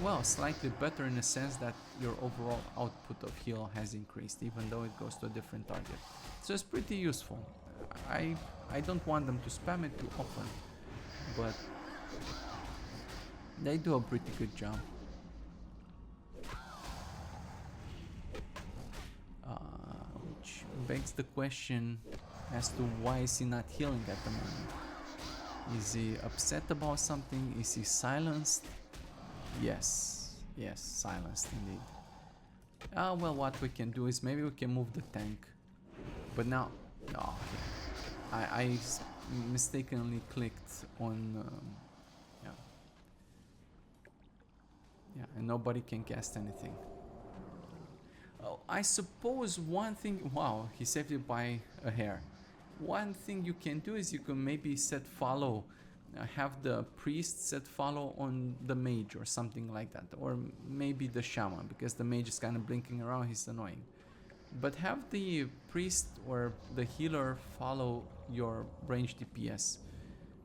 well, slightly better in the sense that your overall output of heal has increased, even though it goes to a different target. So it's pretty useful. I I don't want them to spam it too often, but they do a pretty good job. Which begs the question as to why is he not healing at the moment. Is he upset about something? Is he silenced? Yes, yes, silenced indeed. Well, what we can do is maybe we can move the tank. But now, no, I mistakenly clicked on, yeah, yeah, and nobody can cast anything. Oh, I suppose one thing, wow, he saved it by a hair. One thing you can do is you can maybe set follow, have the priest set follow on the mage or something like that, or maybe the shaman, because the mage is kind of blinking around, he's annoying. But have the priest or the healer follow your range DPS,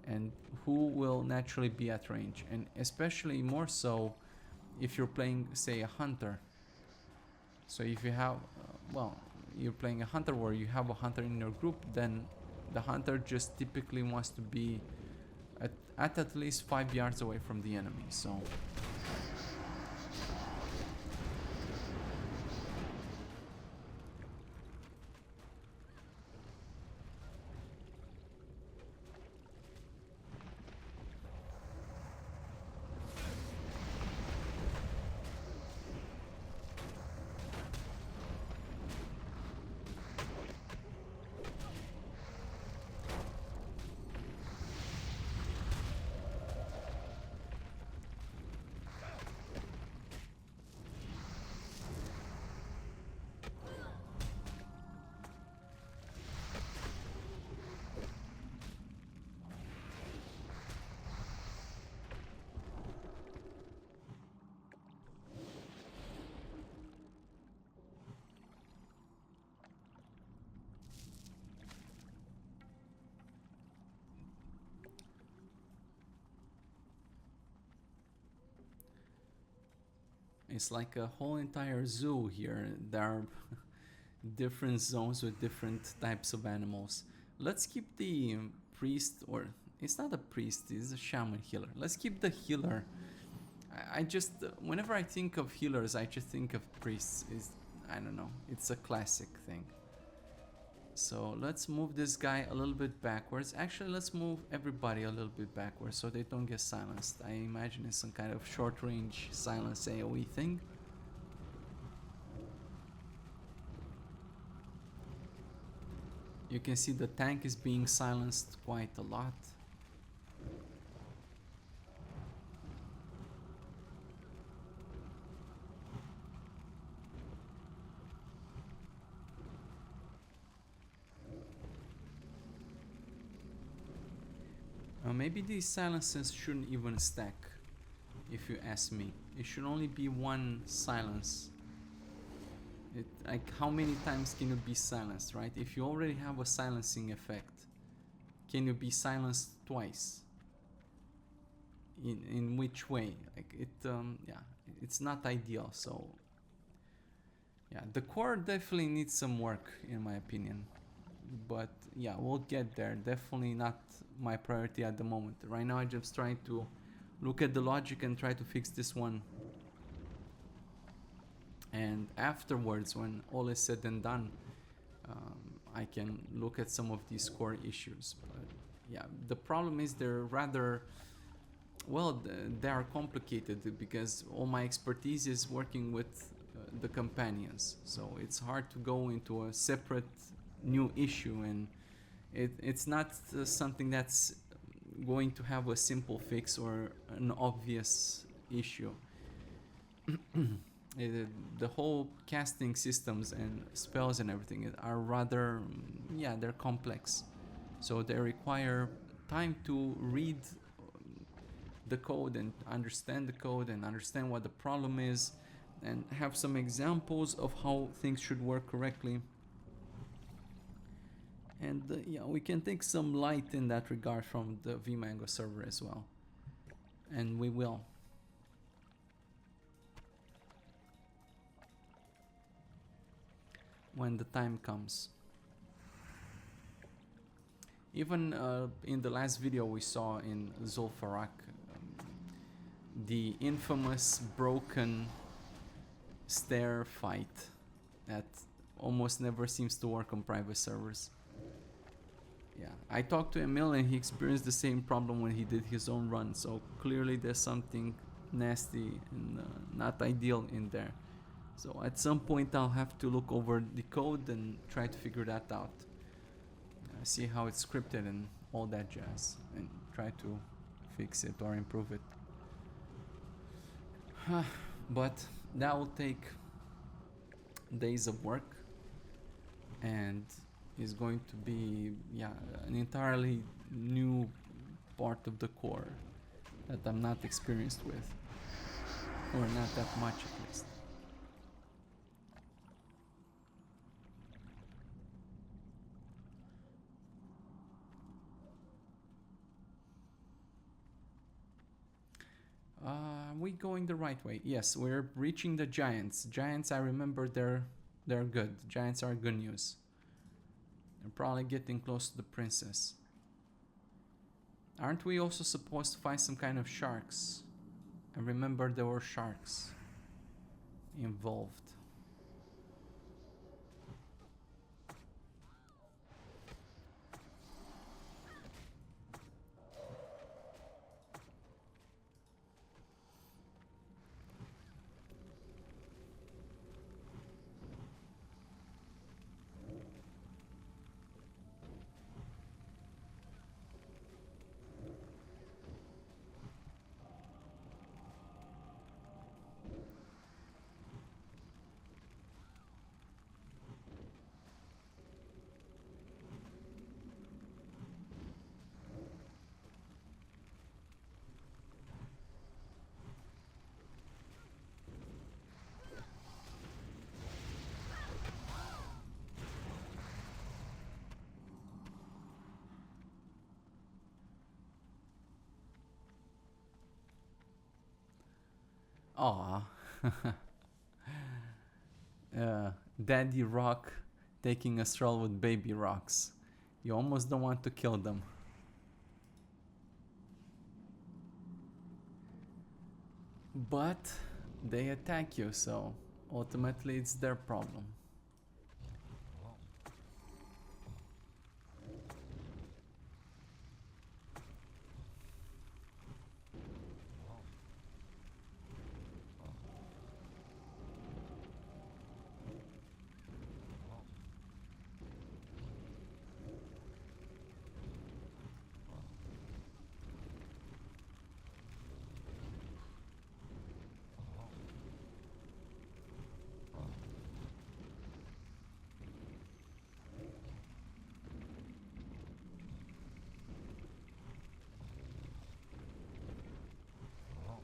and who will naturally be at range, and especially more so if you're playing, say, a hunter. So if you have, well, you're playing a hunter or you have a hunter in your group, then the hunter just typically wants to be at least 5 yards away from the enemy. So it's like a whole entire zoo here. There are different zones with different types of animals. Let's keep the priest, or it's not a priest, it's a shaman healer. Let's keep the healer. I just, whenever I think of healers, I just think of priests. I don't know, it's a classic thing. So let's move this guy a little bit backwards. Actually, let's move everybody a little bit backwards so they don't get silenced. I imagine it's some kind of short range silence AoE thing. You can see the tank is being silenced quite a lot. Maybe these silences shouldn't even stack, if you ask me. It should only be one silence. Like, how many times can you be silenced, right? If you already have a silencing effect, can you be silenced twice? In which way? Like, yeah, it's not ideal. So yeah, the core definitely needs some work, in my opinion. But yeah, we'll get there. Definitely not my priority at the moment. Right now, I'm just trying to look at the logic and try to fix this one. And afterwards, when all is said and done, I can look at some of these core issues. But yeah, the problem is they're rather, well, they are complicated because all my expertise is working with the companions. So it's hard to go into a separate new issue, and it's not something that's going to have a simple fix or an obvious issue. The whole casting systems and spells and everything are rather, yeah, they're complex, so they require time to read the code and understand the code and understand what the problem is and have some examples of how things should work correctly. And yeah, we can take some light in that regard from the vMango server as well, and we will. when the time comes. Even in the last video we saw in Zul'Farrak, the infamous broken stair fight that almost never seems to work on private servers. Yeah, I talked to Emil and he experienced the same problem when he did his own run, so clearly there's something nasty and not ideal in there. So at some point I'll have to look over the code and try to figure that out. See how it's scripted and all that jazz, and try to fix it or improve it. But that will take days of work and is going to be an entirely new part of the core that I'm not experienced with, or not that much at least. Are we going the right way? Yes, we're reaching the giants. Giants, I remember they're good. Giants are good news. They're probably getting close to the princess. Aren't we also supposed to find some kind of sharks? I remember there were sharks involved. Aw. Daddy Rock taking a stroll with baby rocks. You almost don't want to kill them. But they attack you, so ultimately it's their problem.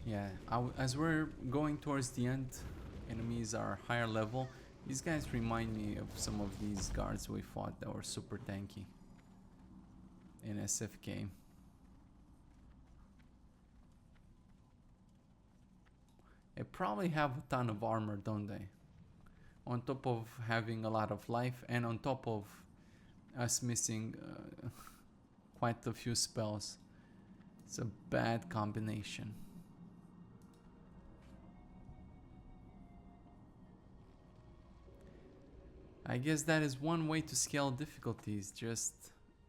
Yeah, as we're going towards the end, enemies are higher level. These guys remind me of some of these guards we fought that were super tanky in SFK. They probably have a ton of armor, don't they? On top of having a lot of life, and on top of us missing quite a few spells. It's a bad combination. I guess that is one way to scale difficulties, just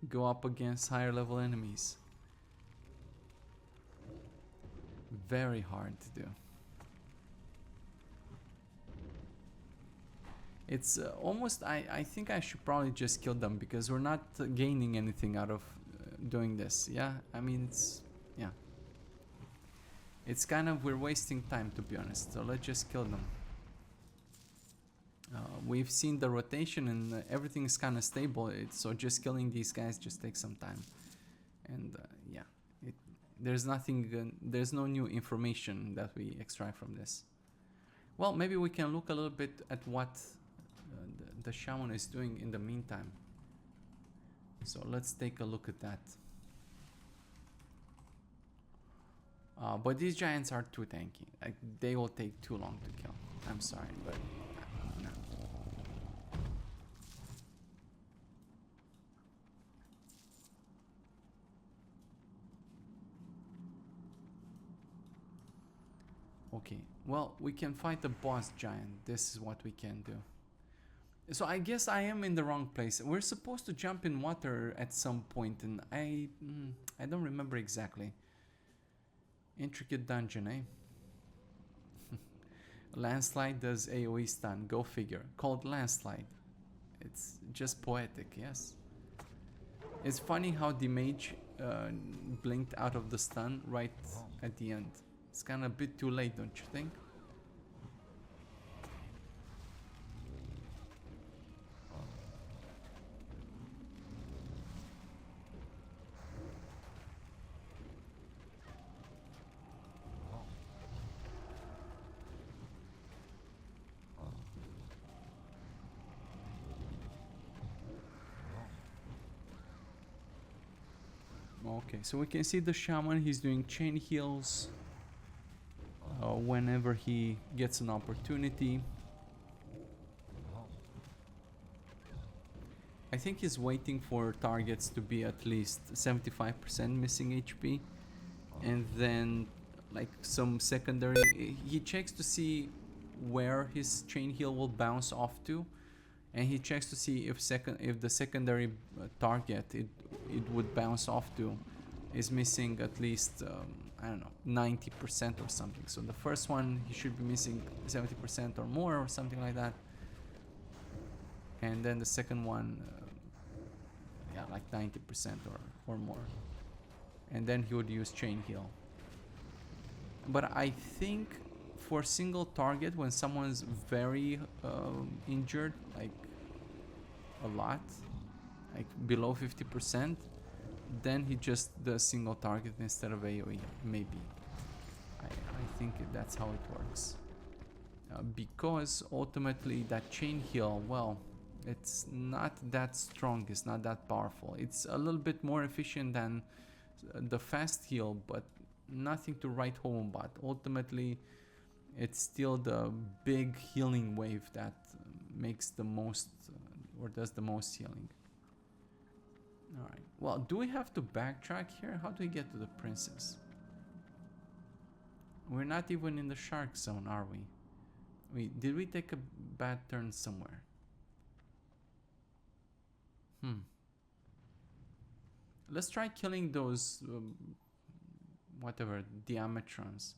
go up against higher level enemies. Very hard to do. It's almost, I think I should probably just kill them because we're not gaining anything out of doing this. Yeah, I mean, it's, yeah. It's kind of, we're wasting time, to be honest, so let's just kill them. We've seen the rotation and everything is kind of stable, so just killing these guys just takes some time. And yeah, there's nothing, there's no new information that we extract from this. Well, maybe we can look a little bit at what the shaman is doing in the meantime. So let's take a look at that. But these giants are too tanky. Like, they will take too long to kill. I'm sorry, but no. Okay, well, we can fight the boss giant. This is what we can do. So I guess I am in the wrong place. We're supposed to jump in water at some point, and I don't remember exactly. Intricate dungeon, eh? Landslide does AoE stun. Go figure. Called landslide. It's just poetic, yes. It's funny how the mage blinked out of the stun right at the end. It's kind of a bit too late, don't you think? Okay, so we can see the shaman. He's doing chain heals whenever he gets an opportunity. I think he's waiting for targets to be at least 75% missing HP, and then like some secondary, he checks to see where his chain heal will bounce off to, and he checks to see if the secondary target it would bounce off to is missing at least I don't know, 90% or something. So the first one he should be missing 70% or more or something like that, and then the second one yeah, like 90% or more, and then he would use chain heal. But I think for single target, when someone's very injured, like a lot, like below 50%, then he just does single target instead of AoE, maybe. I think that's how it works. Because ultimately that chain heal, well, it's not that strong, it's not that powerful. It's a little bit more efficient than the fast heal, but nothing to write home about. Ultimately, it's still the big healing wave that makes the most or does the most healing. Alright, well, do we have to backtrack here? How do we get to the princess? We're not even in the shark zone, are we? Did we take a bad turn somewhere? Let's try killing those whatever diametrons.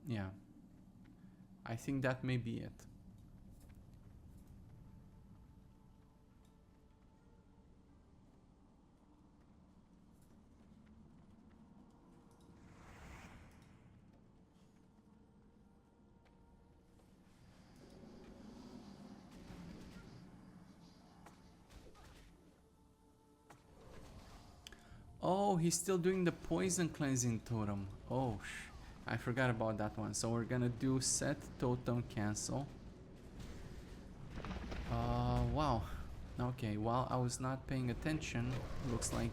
Yeah, I think that may be it. Oh, he's still doing the poison cleansing totem. Oh, I forgot about that one. So we're gonna do set totem cancel. Wow. Okay, while I was not paying attention, looks like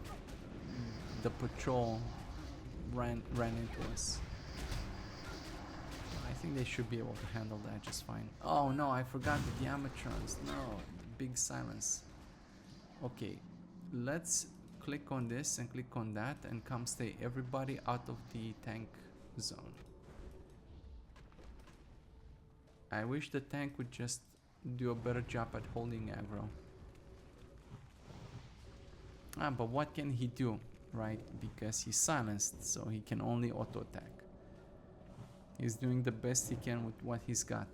the patrol ran into us. I think they should be able to handle that just fine. Oh no, I forgot the diametrons. No, big silence. Okay, let's click on this and click on that and come stay everybody out of the tank zone. I wish the tank would just do a better job at holding aggro. But what can he do, right? Because he's silenced, so he can only auto attack. He's doing the best he can with what he's got.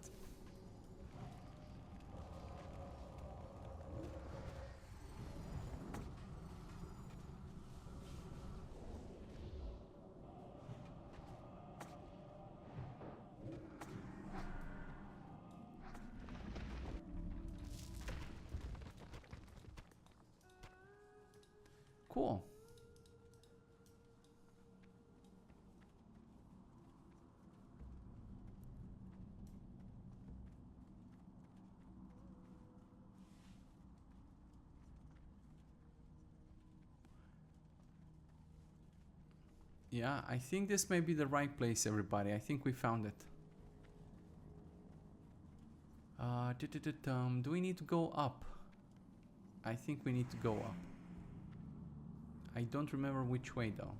Cool. Yeah, I think this may be the right place, everybody. I think we found it. Do we need to go up? I think we need to go up. I don't remember which way though.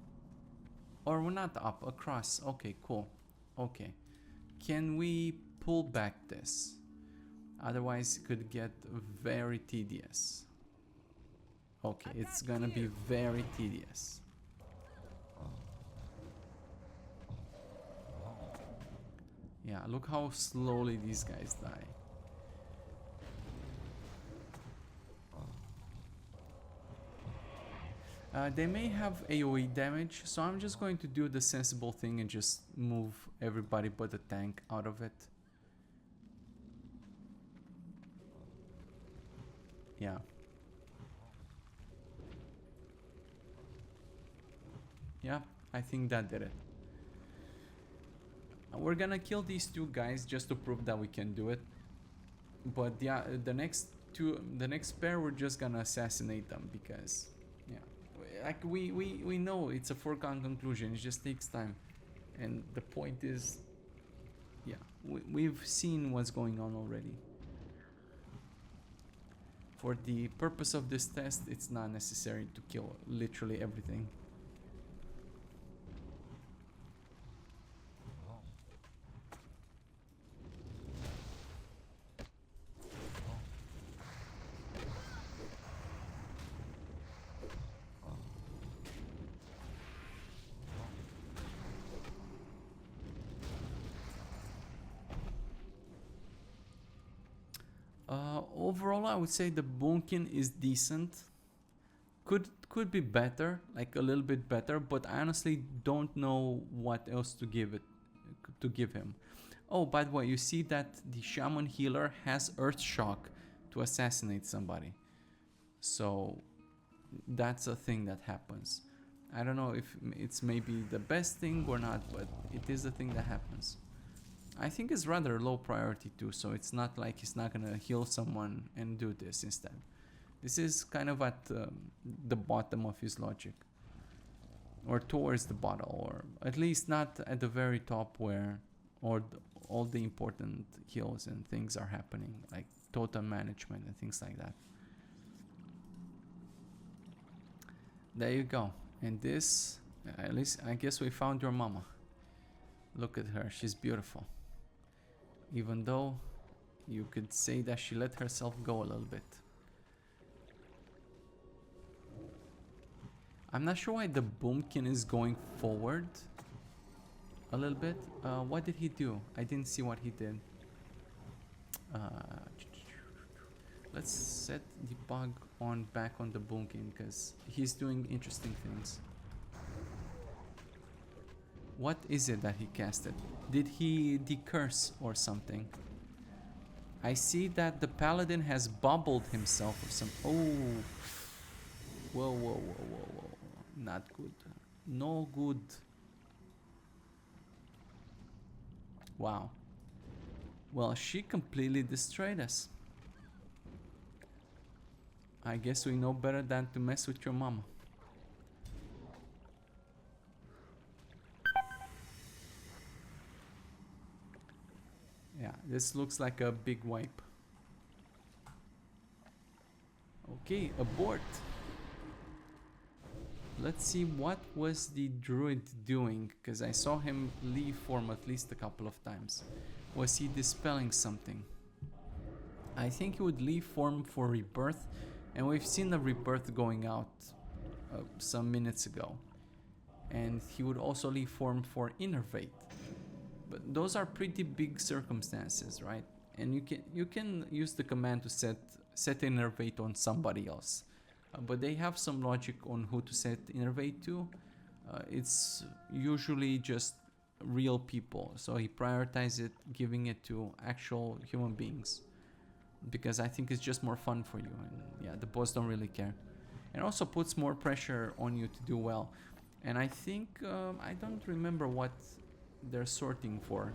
Or we're not up, across. Okay, cool. Okay. Can we pull back this? Otherwise it could get very tedious. Okay, it's gonna be very tedious. Yeah, look how slowly these guys die. They may have AoE damage, so I'm just going to do the sensible thing and just move everybody but the tank out of it. Yeah. Yeah, I think that did it. We're gonna kill these two guys just to prove that we can do it. But yeah, the next pair, we're just gonna assassinate them because, yeah, like we know it's a foregone conclusion. It just takes time, and the point is, yeah, we've seen what's going on already. For the purpose of this test, it's not necessary to kill literally everything. Overall, I would say the Bunkin is decent. Could be better, like a little bit better, but I honestly don't know what else to give him. Oh, by the way, you see that the Shaman Healer has Earth Shock to assassinate somebody. So that's a thing that happens. I don't know if it's maybe the best thing or not, but it is a thing that happens. I think it's rather low priority too, so it's not like he's not gonna heal someone and do this instead. This is kind of at the bottom of his logic, or towards the bottom, or at least not at the very top where all the important heals and things are happening, like totem management and things like that. There you go. And this, at least I guess we found your mama. Look at her, she's beautiful. Even though you could say that she let herself go a little bit. I'm not sure why the Boomkin is going forward a little bit. What did he do? I didn't see what he did. Let's set the bug on back on the Boomkin because he's doing interesting things. What is it that he casted? Did he decurse or something? I see that the paladin has bubbled himself or some. Oh, whoa. Not good. No good. Wow. Well, she completely destroyed us. I guess we know better than to mess with your mama. Yeah, this looks like a big wipe. Okay, abort. Let's see what was the druid doing, because I saw him leave form at least a couple of times. Was he dispelling something? I think he would leave form for rebirth, and we've seen the rebirth going out some minutes ago. And he would also leave form for innervate. But those are pretty big circumstances, right? And you can use the command to set innervate on somebody else. But they have some logic on who to set innervate to. It's usually just real people, so he prioritizes it, giving it to actual human beings, because I think it's just more fun for you, and yeah, the boss don't really care, and also puts more pressure on you to do well. And I think I don't remember what they're sorting for.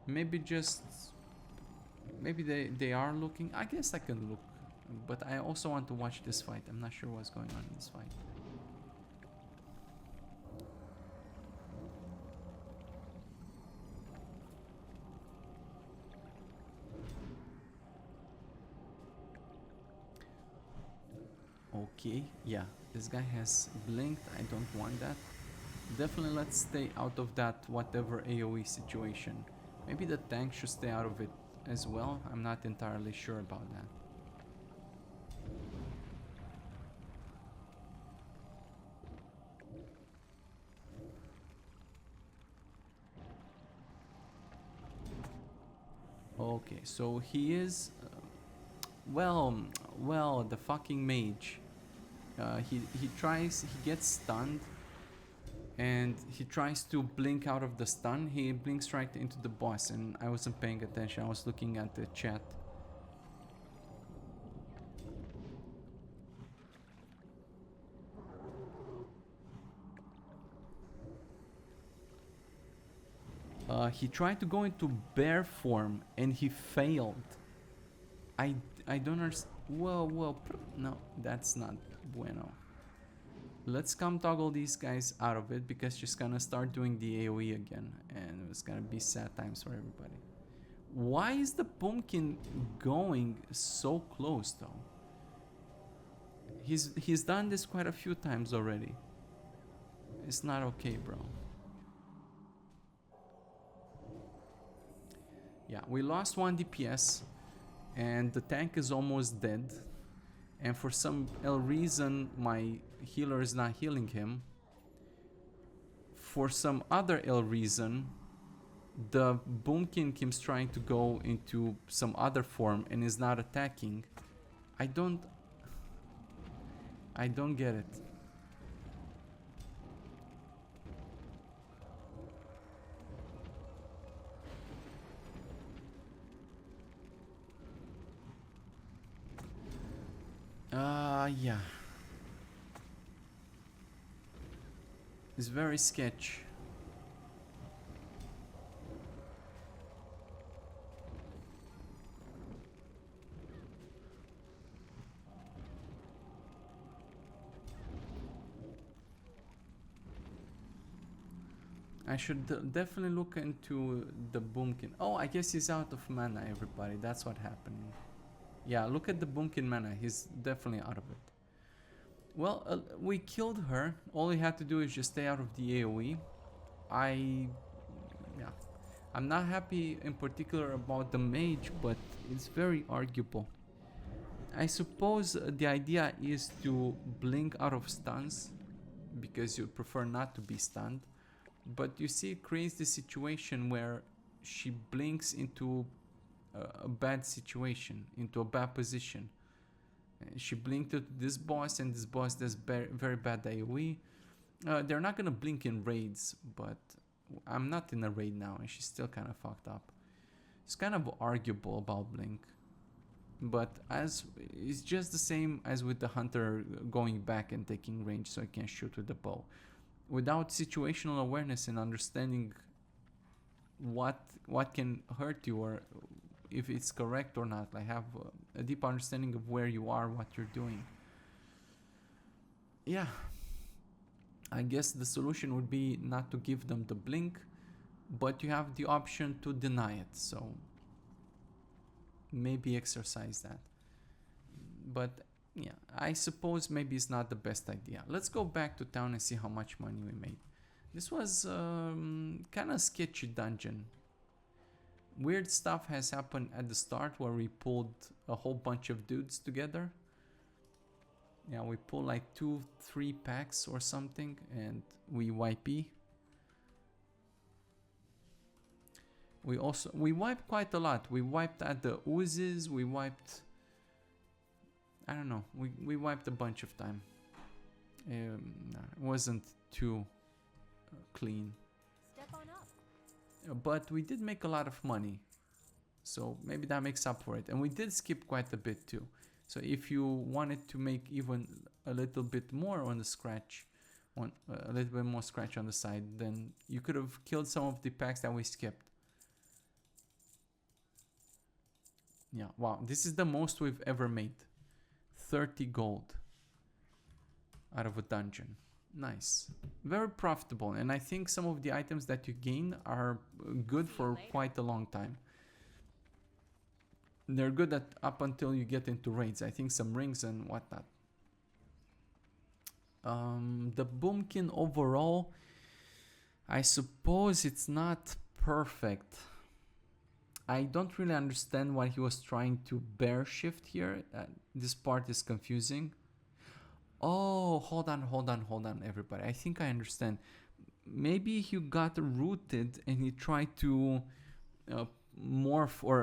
Maybe they are looking. I guess I can look, but I also want to watch this fight. I'm not sure what's going on in this fight. Okay, yeah, this guy has blinked. I don't want that. Definitely let's stay out of that whatever AoE situation. Maybe the tank should stay out of it as well. I'm not entirely sure about that. Okay, so he is well, the fucking mage. He gets stunned, and he tries to blink out of the stun. He blinks right into the boss, and I wasn't paying attention. I was looking at the chat. He tried to go into bear form, and he failed. I don't understand. Whoa, no, that's not bueno. Let's come toggle these guys out of it, because she's gonna start doing the AoE again, and it's gonna be sad times for everybody. Why is the pumpkin going so close though? He's done this quite a few times already. It's not okay, bro. Yeah, we lost 1 DPS, and the tank is almost dead. And for some reason, my healer is not healing him. For some other reason, the Boomkin keeps trying to go into some other form and is not attacking. I don't get it. Yeah. It's very sketch. I should definitely look into the Boomkin. Oh, I guess he's out of mana, everybody. That's what happened. Yeah, look at the Boomkin mana. He's definitely out of it. Well, we killed her. All we had to do is just stay out of the AoE. Yeah. I'm not happy in particular about the mage, but it's very arguable. I suppose the idea is to blink out of stuns, because you prefer not to be stunned. But you see, it creates the situation where she blinks into a bad situation, into a bad position. She blinked at this boss, and this boss does very bad AoE. They're not gonna blink in raids, but I'm not in a raid now, and she's still kind of fucked up. It's kind of arguable about blink, but as it's just the same as with the hunter going back and taking range so he can shoot with the bow. Without situational awareness and understanding what can hurt you, or if it's correct or not, like have a deep understanding of where you are, what you're doing. Yeah, I guess the solution would be not to give them the blink, but you have the option to deny it, so maybe exercise that. But yeah, I suppose maybe it's not the best idea. Let's go back to town and see how much money we made. This was kind of sketchy dungeon. Weird stuff has happened at the start where we pulled a whole bunch of dudes together. Yeah, we pulled like 2-3 packs or something, and we YP. We wiped quite a lot. We wiped at the oozes, we wiped, I don't know, we wiped a bunch of time. It wasn't too clean. Step on up. But we did make a lot of money, so maybe that makes up for it. And we did skip quite a bit too. So if you wanted to make even a little bit more on the scratch, a little bit more scratch on the side, then you could have killed some of the packs that we skipped. Yeah, wow, this is the most we've ever made. 30 gold out of a dungeon. Nice. Very profitable, and I think some of the items that you gain are good for quite a long time. They're good at up until you get into raids. I think some rings and whatnot. The Boomkin overall, I suppose it's not perfect. I don't really understand what he was trying to bear shift here. This part is confusing. Oh, hold on, everybody. I think I understand. Maybe he got rooted and he tried to morph or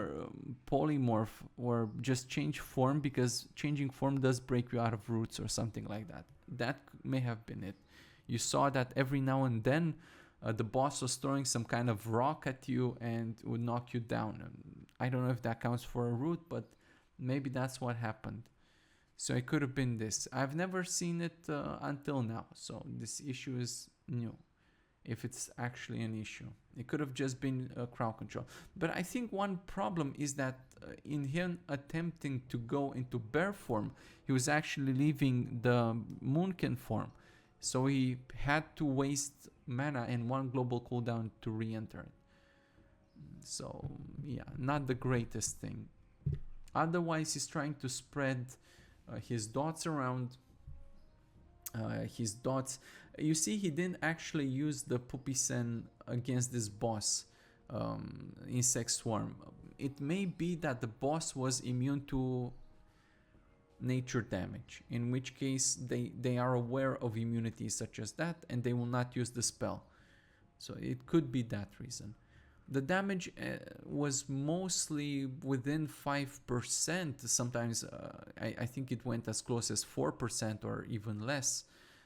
polymorph or just change form, because changing form does break you out of roots or something like that. That may have been it. You saw that every now and then the boss was throwing some kind of rock at you and would knock you down. I don't know if that counts for a root, but maybe that's what happened. So it could have been this. I've never seen it until now, so this issue is new. If it's actually an issue, it could have just been crowd control. But I think one problem is that in him attempting to go into bear form, he was actually leaving the Moonkin form, so he had to waste mana and one global cooldown to re-enter it. So yeah, not the greatest thing. Otherwise, he's trying to spread his dots around. His dots. You see, he didn't actually use the Puppy Sen against this boss, Insect Swarm. It may be that the boss was immune to nature damage, in which case they are aware of immunities such as that and they will not use the spell. So it could be that reason. The damage was mostly within 5%. Sometimes I think it went as close as 4% or even less.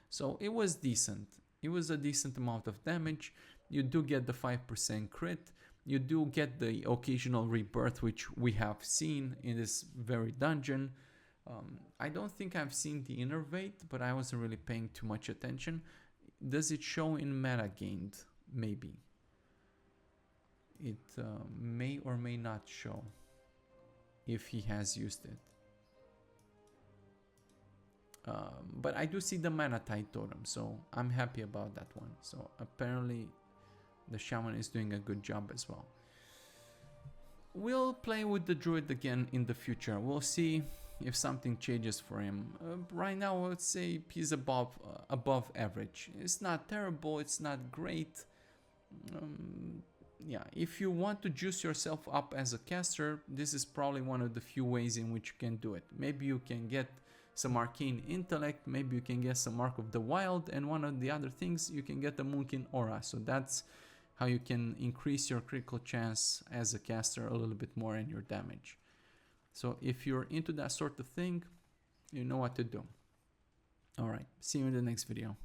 So it was decent. It was a decent amount of damage. You do get the 5% crit. You do get the occasional rebirth, which we have seen in this very dungeon. I don't think I've seen the innervate, but I wasn't really paying too much attention. Does it show in mana gained? Maybe. It may or may not show if he has used it. But I do see the mana tide totem, so I'm happy about that one. So apparently the shaman is doing a good job as well. We'll play with the druid again in the future. We'll see if something changes for him. Right now I would say he's above average. It's not terrible, it's not great. Yeah, if you want to juice yourself up as a caster, this is probably one of the few ways in which you can do it. Maybe you can get some arcane intellect, maybe you can get some mark of the wild, and one of the other things, you can get the Moonkin aura. So that's how you can increase your critical chance as a caster a little bit more and your damage. So if you're into that sort of thing, you know what to do. Alright, see you in the next video.